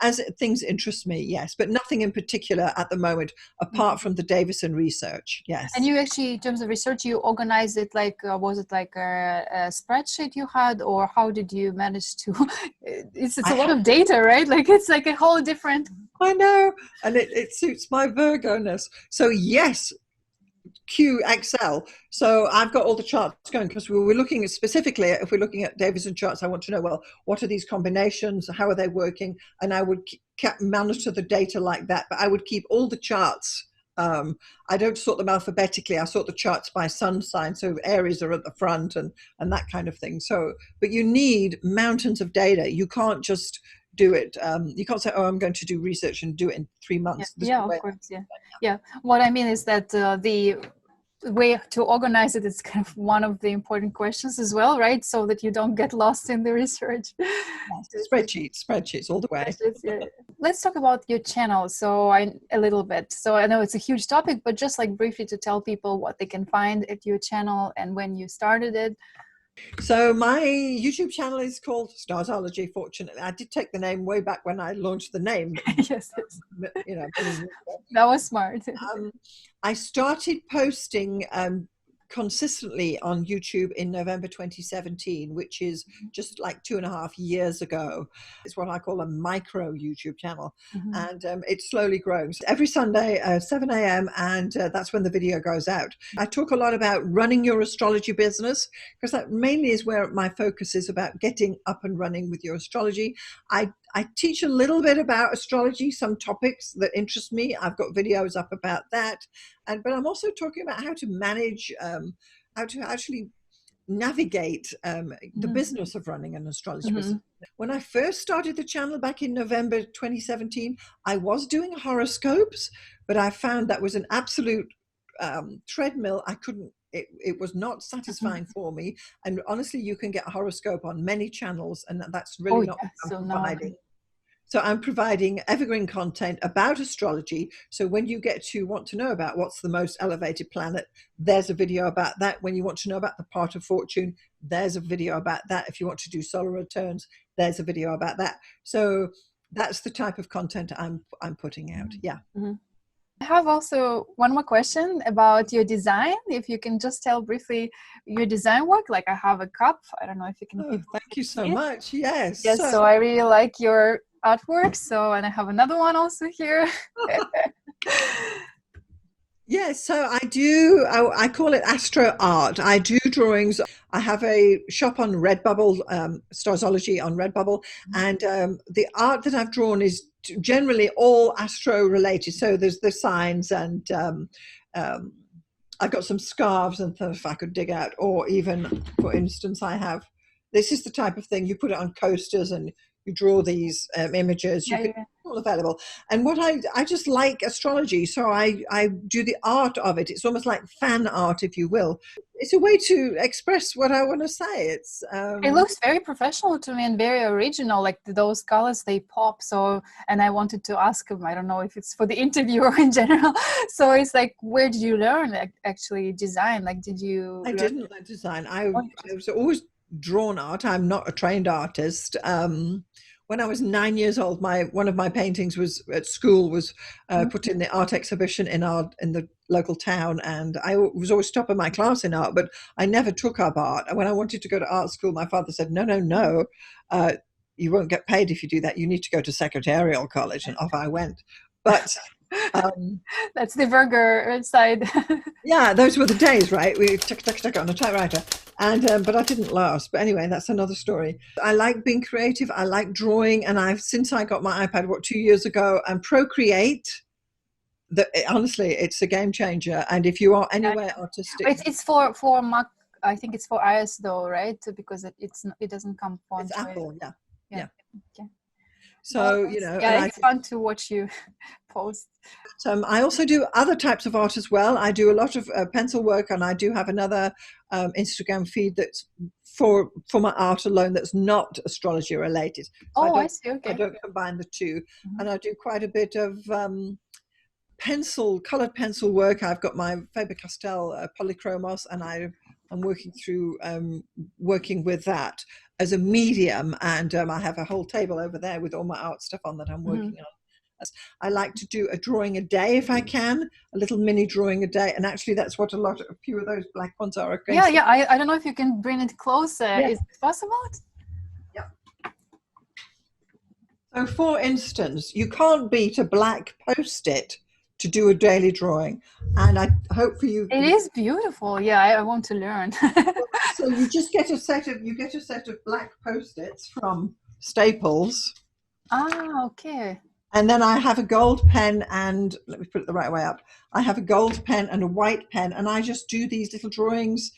as things interest me, yes, but nothing in particular at the moment apart from the Davison research, yes. And you actually, in terms of research, you organized it like, was it like a spreadsheet you had, or how did you manage to, it's a lot of data, right? Like, it's like a whole different... I know, and it suits my Virgo-ness. So yes, Q Excel. So I've got all the charts going, because we were looking at specifically, if we're looking at Davison charts, I want to know, well, what are these combinations? How are they working? And I would monitor the data like that, but I would keep all the charts. I don't sort them alphabetically. I sort the charts by sun sign. So Aries are at the front and that kind of thing. So, but you need mountains of data. You can't just do it. You can't say, oh, I'm going to do research and do it in 3 months. Of course. Yeah. What I mean is that the way to organize it is kind of one of the important questions as well, right? So that you don't get lost in the research. Spreadsheets all the way. Let's talk about your channel. So a little bit. So I know it's a huge topic, but just like briefly to tell people what they can find at your channel and when you started it. So my YouTube channel is called Starzology. Fortunately, I did take the name way back when I launched the name. Yes. That was smart. I started posting consistently on YouTube in November 2017, which is just like 2.5 years ago. It's what I call a micro YouTube channel, and it's slowly growing. So every Sunday, 7 a.m., and that's when the video goes out. I talk a lot about running your astrology business, because that mainly is where my focus is, about getting up and running with your astrology. I teach a little bit about astrology, some topics that interest me. I've got videos up about that. But I'm also talking about how to manage, how to actually navigate the business of running an astrology business. When I first started the channel back in November 2017, I was doing horoscopes, but I found that was an absolute treadmill. It was not satisfying for me. And honestly, you can get a horoscope on many channels, and that's really not what I'm providing. So I'm providing evergreen content about astrology. So when you get to want to know about what's the most elevated planet, there's a video about that. When you want to know about the part of fortune, there's a video about that. If you want to do solar returns, there's a video about that. So that's the type of content I'm putting out. Yeah. I have also one more question about your design. If you can just tell briefly your design work, like I have a cup. I don't know if you can. Oh, thank you so see it. much. Yes. Yes, so I really like your artwork. So, and I have another one also here. Yes, so I do. I call it astro art. I do drawings. I have a shop on Redbubble, Starzology on Redbubble, and the art that I've drawn is generally all astro related. So there's the signs, and um, I've got some scarves and stuff I could dig out, or even, for instance, I have. This is the type of thing you put it on coasters and you draw these images. You can all available. And what I just like astrology, so I do the art of it. It's almost like fan art, if you will. It's a way to express what I want to say. It's it looks very professional to me and very original, like those colors, they pop. So, and I wanted to ask him, I don't know if it's for the interview or in general, so it's like, where did you learn actually design? Like, did you I didn't learn design. I was always drawn art. I'm not a trained artist. When I was 9 years old, one of my paintings was at school was put in the art exhibition in the local town, and I was always top of my class in art, but I never took up art. And when I wanted to go to art school, my father said, "No, no, no, you won't get paid if you do that. You need to go to secretarial college." And off I went. But that's the burger side. yeah, those were the days, right? We tuck on a typewriter, and but I didn't last. But anyway, that's another story. I like being creative. I like drawing, and since I got my iPad 2 years ago, and Procreate. Honestly, it's a game changer. And if you are anywhere artistic, it's for Mac. I think it's for iOS though, right? Because it doesn't come for it's Apple. Yeah. Okay. So it's fun to watch you post. I also do other types of art as well. I do a lot of pencil work, and I do have another Instagram feed that's for my art alone, that's not astrology related. So I see. Okay. I don't combine the two, and I do quite a bit of colored pencil work. I've got my Faber-Castell Polychromos, and I'm working through working with that as a medium, and I have a whole table over there with all my art stuff on that I'm working on. I like to do a drawing a day if I can, a little mini drawing a day, and actually that's what a few of those black ones are. I don't know if you can bring it closer. Is it possible? Yeah. So for instance, you can't beat a black post-it to do a daily drawing, and I hope for you. It is beautiful. Yeah, I want to learn. So you just get a set of black post-its from Staples. Ah, okay. And then I have a gold pen, and let me put it the right way up. I have a gold pen and a white pen, and I just do these little drawings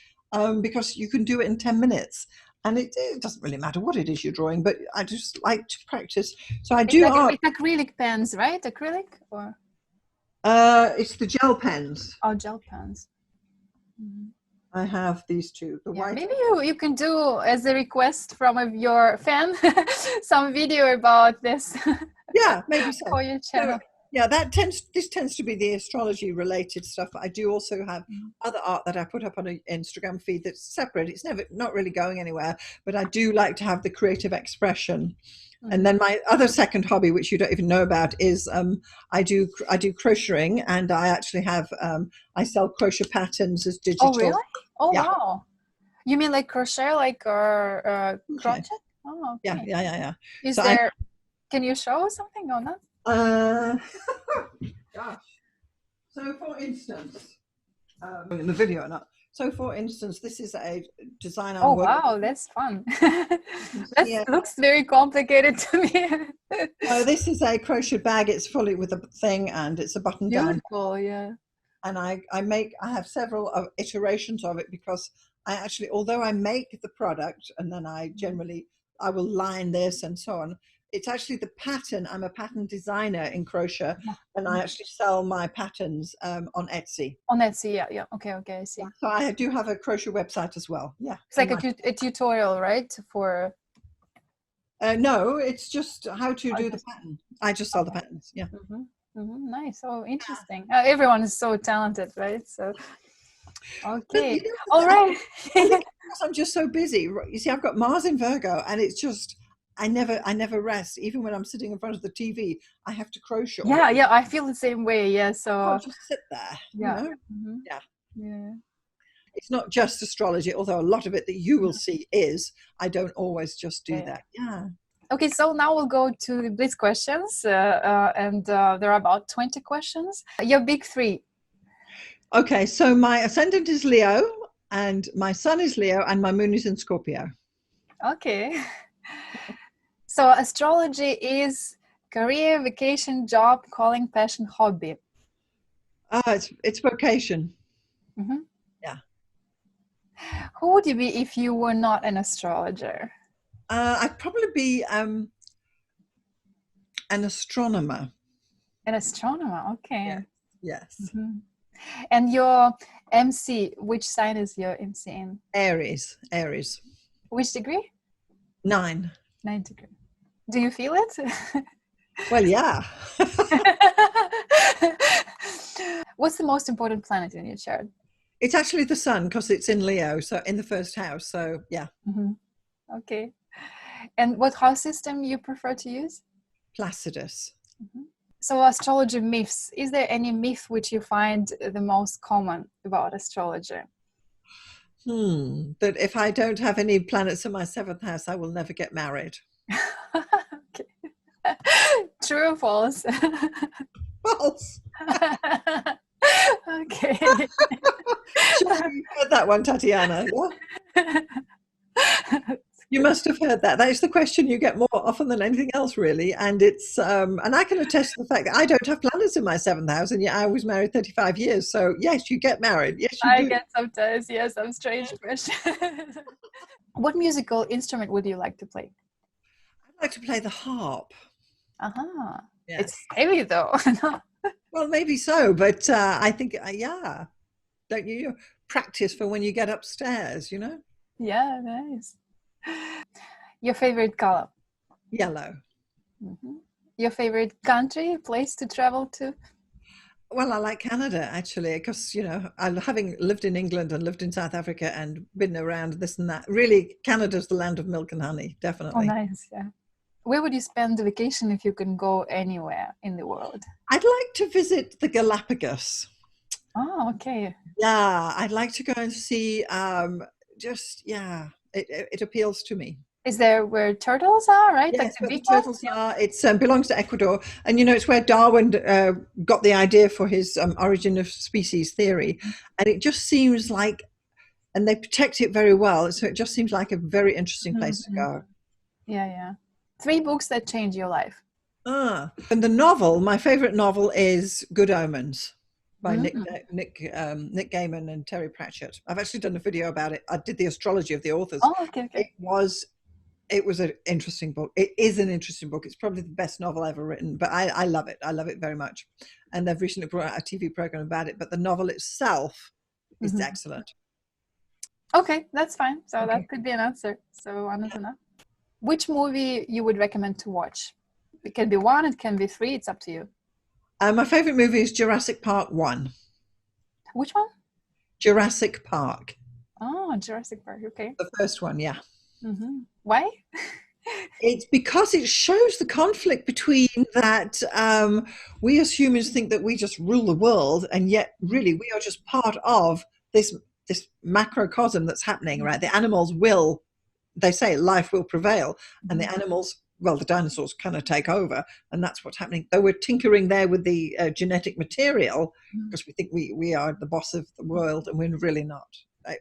because you can do it in 10 minutes. And it doesn't really matter what it is you're drawing, but I just like to practice. So I do art. It's acrylic pens, right? Acrylic or? It's the gel pens. Oh, gel pens. I have these two. The white. Maybe you can do, as a request from your fan, some video about this. Yeah, maybe so. For your channel. Yeah, this tends to be the astrology related stuff. But I do also have other art that I put up on an Instagram feed that's separate. It's not really going anywhere, but I do like to have the creative expression. And then my other second hobby, which you don't even know about, is I do crocheting, and I actually have I sell crochet patterns as digital. Oh really? Oh yeah. Wow! You mean like crochet, like crochet? Oh okay. Yeah. Is so there? Can you show something or not? Gosh. So for instance, in the video or not. So for instance, this is a design. Oh wow, that's fun. That looks very complicated to me. This is a crochet bag. It's fully with a thing, and it's a button down. Beautiful, yeah. And I have several iterations of it, because although I make the product and then I will line this and so on, it's actually the pattern. I'm a pattern designer in crochet, and I actually sell my patterns on Etsy. On Etsy, yeah. Okay, I see. So I do have a crochet website as well. Yeah. It's like a tutorial, right? For. No, it's just how to do the pattern. I just sell the patterns. Yeah. Nice. Oh, interesting. Everyone is so talented, right? So. Okay. All right. Because I'm just so busy. You see, I've got Mars in Virgo, and it's just I never rest. Even when I'm sitting in front of the TV, I have to crochet. Yeah, I feel the same way. Yeah, I so can't just sit there, yeah. Mm-hmm. Yeah. Yeah. It's not just astrology, although a lot of it that you will see is. I don't always just do Yeah. that. Yeah. Okay, so now we'll go to the BLITZ questions, and there are about 20 questions. Your big three. Okay, so my ascendant is Leo, and my sun is Leo, and my moon is in Scorpio. Okay. So astrology is career, vacation, job, calling, passion, hobby. It's vocation. Mm-hmm. Yeah. Who would you be if you were not an astrologer? I'd probably be an astronomer. An astronomer, okay. Yes. Yes. Mm-hmm. And your MC, which sign is your MC in? Aries. Which degree? 9. 9 degree. Do you feel it? Well, yeah. What's the most important planet in your chart? It's actually the sun because it's in Leo, so in the first house. So yeah. Mm-hmm. Okay. And what house system you prefer to use? Placidus. Mm-hmm. So astrology myths. Is there any myth which you find the most common about astrology? That if I don't have any planets in my 7th house, I will never get married. Okay. True or false? False. Okay. Sure, you've heard that one, Tatiana. Yeah? You must have heard that. That is the question you get more often than anything else, really. And it's and I can attest to the fact that I don't have planets in my 7th house, and yet I was married 35 years. So yes, you get married. Yes, you do. I get sometimes, yes, some strange questions. What musical instrument would you like to play? I'd like to play the harp. Uh-huh. Yes. It's heavy though. Well, maybe so, but I think, yeah, don't you practice for when you get upstairs, Yeah, nice. Your favorite color? Yellow. Mm-hmm. Your favorite country, place to travel to? Well, I like Canada, actually, because, having lived in England and lived in South Africa and been around this and that, really, Canada's the land of milk and honey, definitely. Oh, nice, yeah. Where would you spend the vacation if you can go anywhere in the world? I'd like to visit the Galapagos. Oh, okay. Yeah, I'd like to go and see, it appeals to me. Is there where turtles are, right? Yes, Like the where the big ones? turtles are. It belongs to Ecuador, and it's where Darwin got the idea for his origin of species theory, and it just seems like, and they protect it very well, so it just seems like a very interesting place to go. Yeah. 3 books that change your life. And the novel, my favorite novel is Good Omens by Nick Gaiman and Terry Pratchett. I've actually done a video about it. I did the astrology of the authors. Oh, okay. It was an interesting book. It is an interesting book. It's probably the best novel ever written, but I love it. I love it very much. And they've recently brought out a TV program about it, but the novel itself is excellent. Okay, that's fine. So that could be an answer. So I want to know. Which movie you would recommend to watch? It can be 1, it can be 3. It's up to you. My favorite movie is Jurassic Park 1. Which one? Jurassic Park. Oh, Jurassic Park. Okay. The first one, yeah. Mm-hmm. Why? It's because it shows the conflict between that we as humans think that we just rule the world, and yet really we are just part of this macrocosm that's happening, right? The animals they say life will prevail, and the animals, well, the dinosaurs kind of take over, and that's what's happening. Though we're tinkering there with the genetic material because we think we are the boss of the world, and we're really not.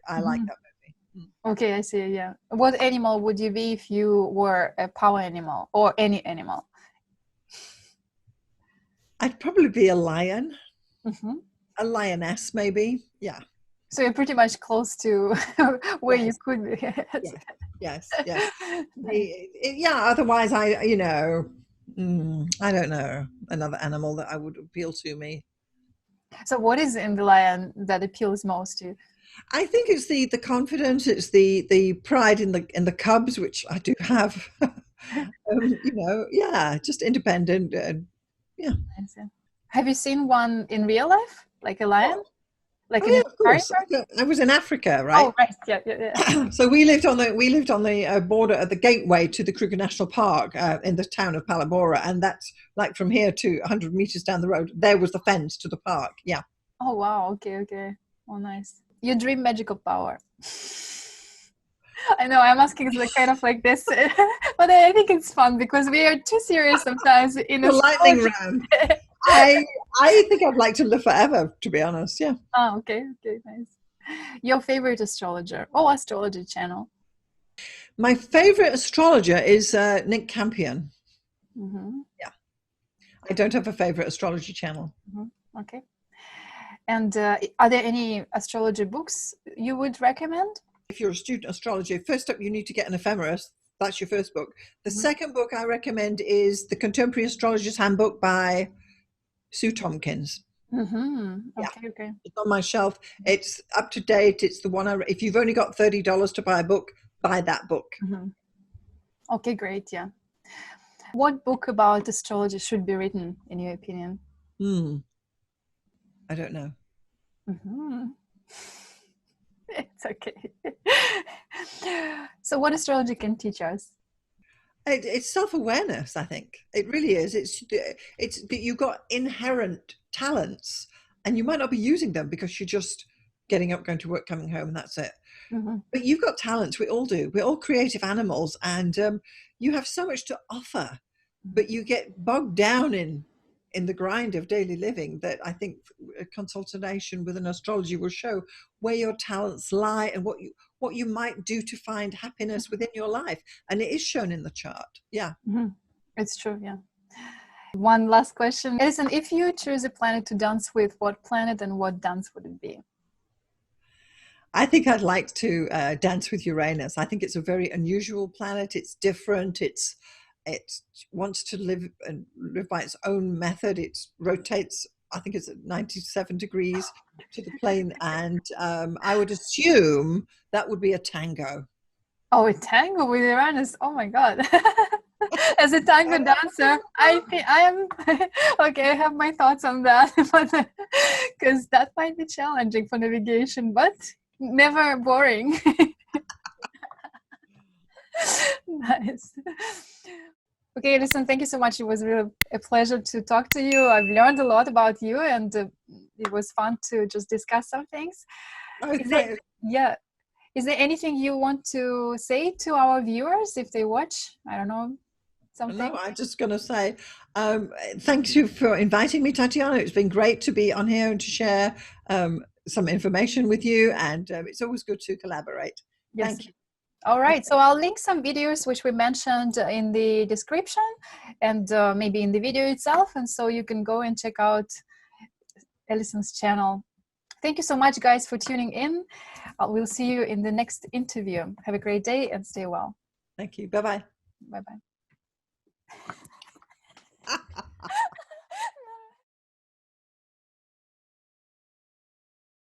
I like that movie. Okay, I see. Yeah. What animal would you be if you were a power animal or any animal? I'd probably be a lion, a lioness, maybe. Yeah. So you're pretty much close to where you could be. Yes. Otherwise, I don't know, another animal that I would appeal to me. So what is in the lion that appeals most to you? I think it's the confidence, it's the pride in the cubs, which I do have. Just independent. Yeah. Have you seen one in real life, like a lion? Like Oh in the yeah, of Safari course. Park? I was in Africa, Oh, right? right. Yeah, yeah, yeah. So we lived on the border at the gateway to the Kruger National Park in the town of Palabora, and that's like from here to 100 meters down the road. There was the fence to the park. Yeah. Oh, wow. Okay, okay. Oh, nice. Your dream magical power. I know I'm asking like kind of like this, but I think it's fun because we are too serious sometimes in The lightning astrology. round. I I think I'd like to live forever, to be honest. Yeah. Oh, okay, okay, nice. Your favorite astrologer? Oh, astrology channel. My favorite astrologer is Nick Campion. Mm-hmm, Yeah. I don't have a favorite astrology channel. mm-hmm. Okay. And are there any astrology books you would recommend? If you're a student astrology, first up, you need to get an ephemeris. That's your first book. The Mm-hmm. second book I recommend is The Contemporary Astrologer's Handbook by Sue Tompkins. Mm-hmm. Yeah, Okay, okay. it's on my shelf. It's up to date. It's the one if you've only got $30 to buy a book, buy that book. Mm-hmm. Okay, great. Yeah. What book about astrology should be written, in your opinion? I don't know. Mm-hmm. It's okay. So, what astrology can teach us? It's self-awareness. I think it really is. It's that you've got inherent talents, and you might not be using them because you're just getting up, going to work, coming home, and that's it. Mm-hmm. But you've got talents. We all do. We're all creative animals, and you have so much to offer. But you get bogged down in the grind of daily living that I think a consultation with an astrology will show where your talents lie and what you might do to find happiness within your life. And it is shown in the chart. Yeah. Mm-hmm. It's true. Yeah. One last question. Alison, if you choose a planet to dance with, what planet and what dance would it be? I think I'd like to dance with Uranus. I think it's a very unusual planet. It's different. It wants to live by its own method. It rotates. I think it's at 97 degrees to the plane, and I would assume that would be a tango. Oh, a tango with Uranus. Oh my God. As a tango dancer, I think I am okay. I have my thoughts on that, but because that might be challenging for navigation, but never boring. Nice. Okay, listen, thank you so much. It was really a pleasure to talk to you. I've learned a lot about you, and it was fun to just discuss some things. Oh, Yeah. Is there anything you want to say to our viewers if they watch? I don't know, something? No, I'm just going to say thank you for inviting me, Tatiana. It's been great to be on here and to share some information with you, and it's always good to collaborate. Yes. Thank you. All right, so I'll link some videos which we mentioned in the description and maybe in the video itself, and so you can go and check out Alison's channel. Thank you so much, guys, for tuning in. We'll see you in the next interview. Have a great day and stay well. Thank you. Bye-bye. Bye-bye.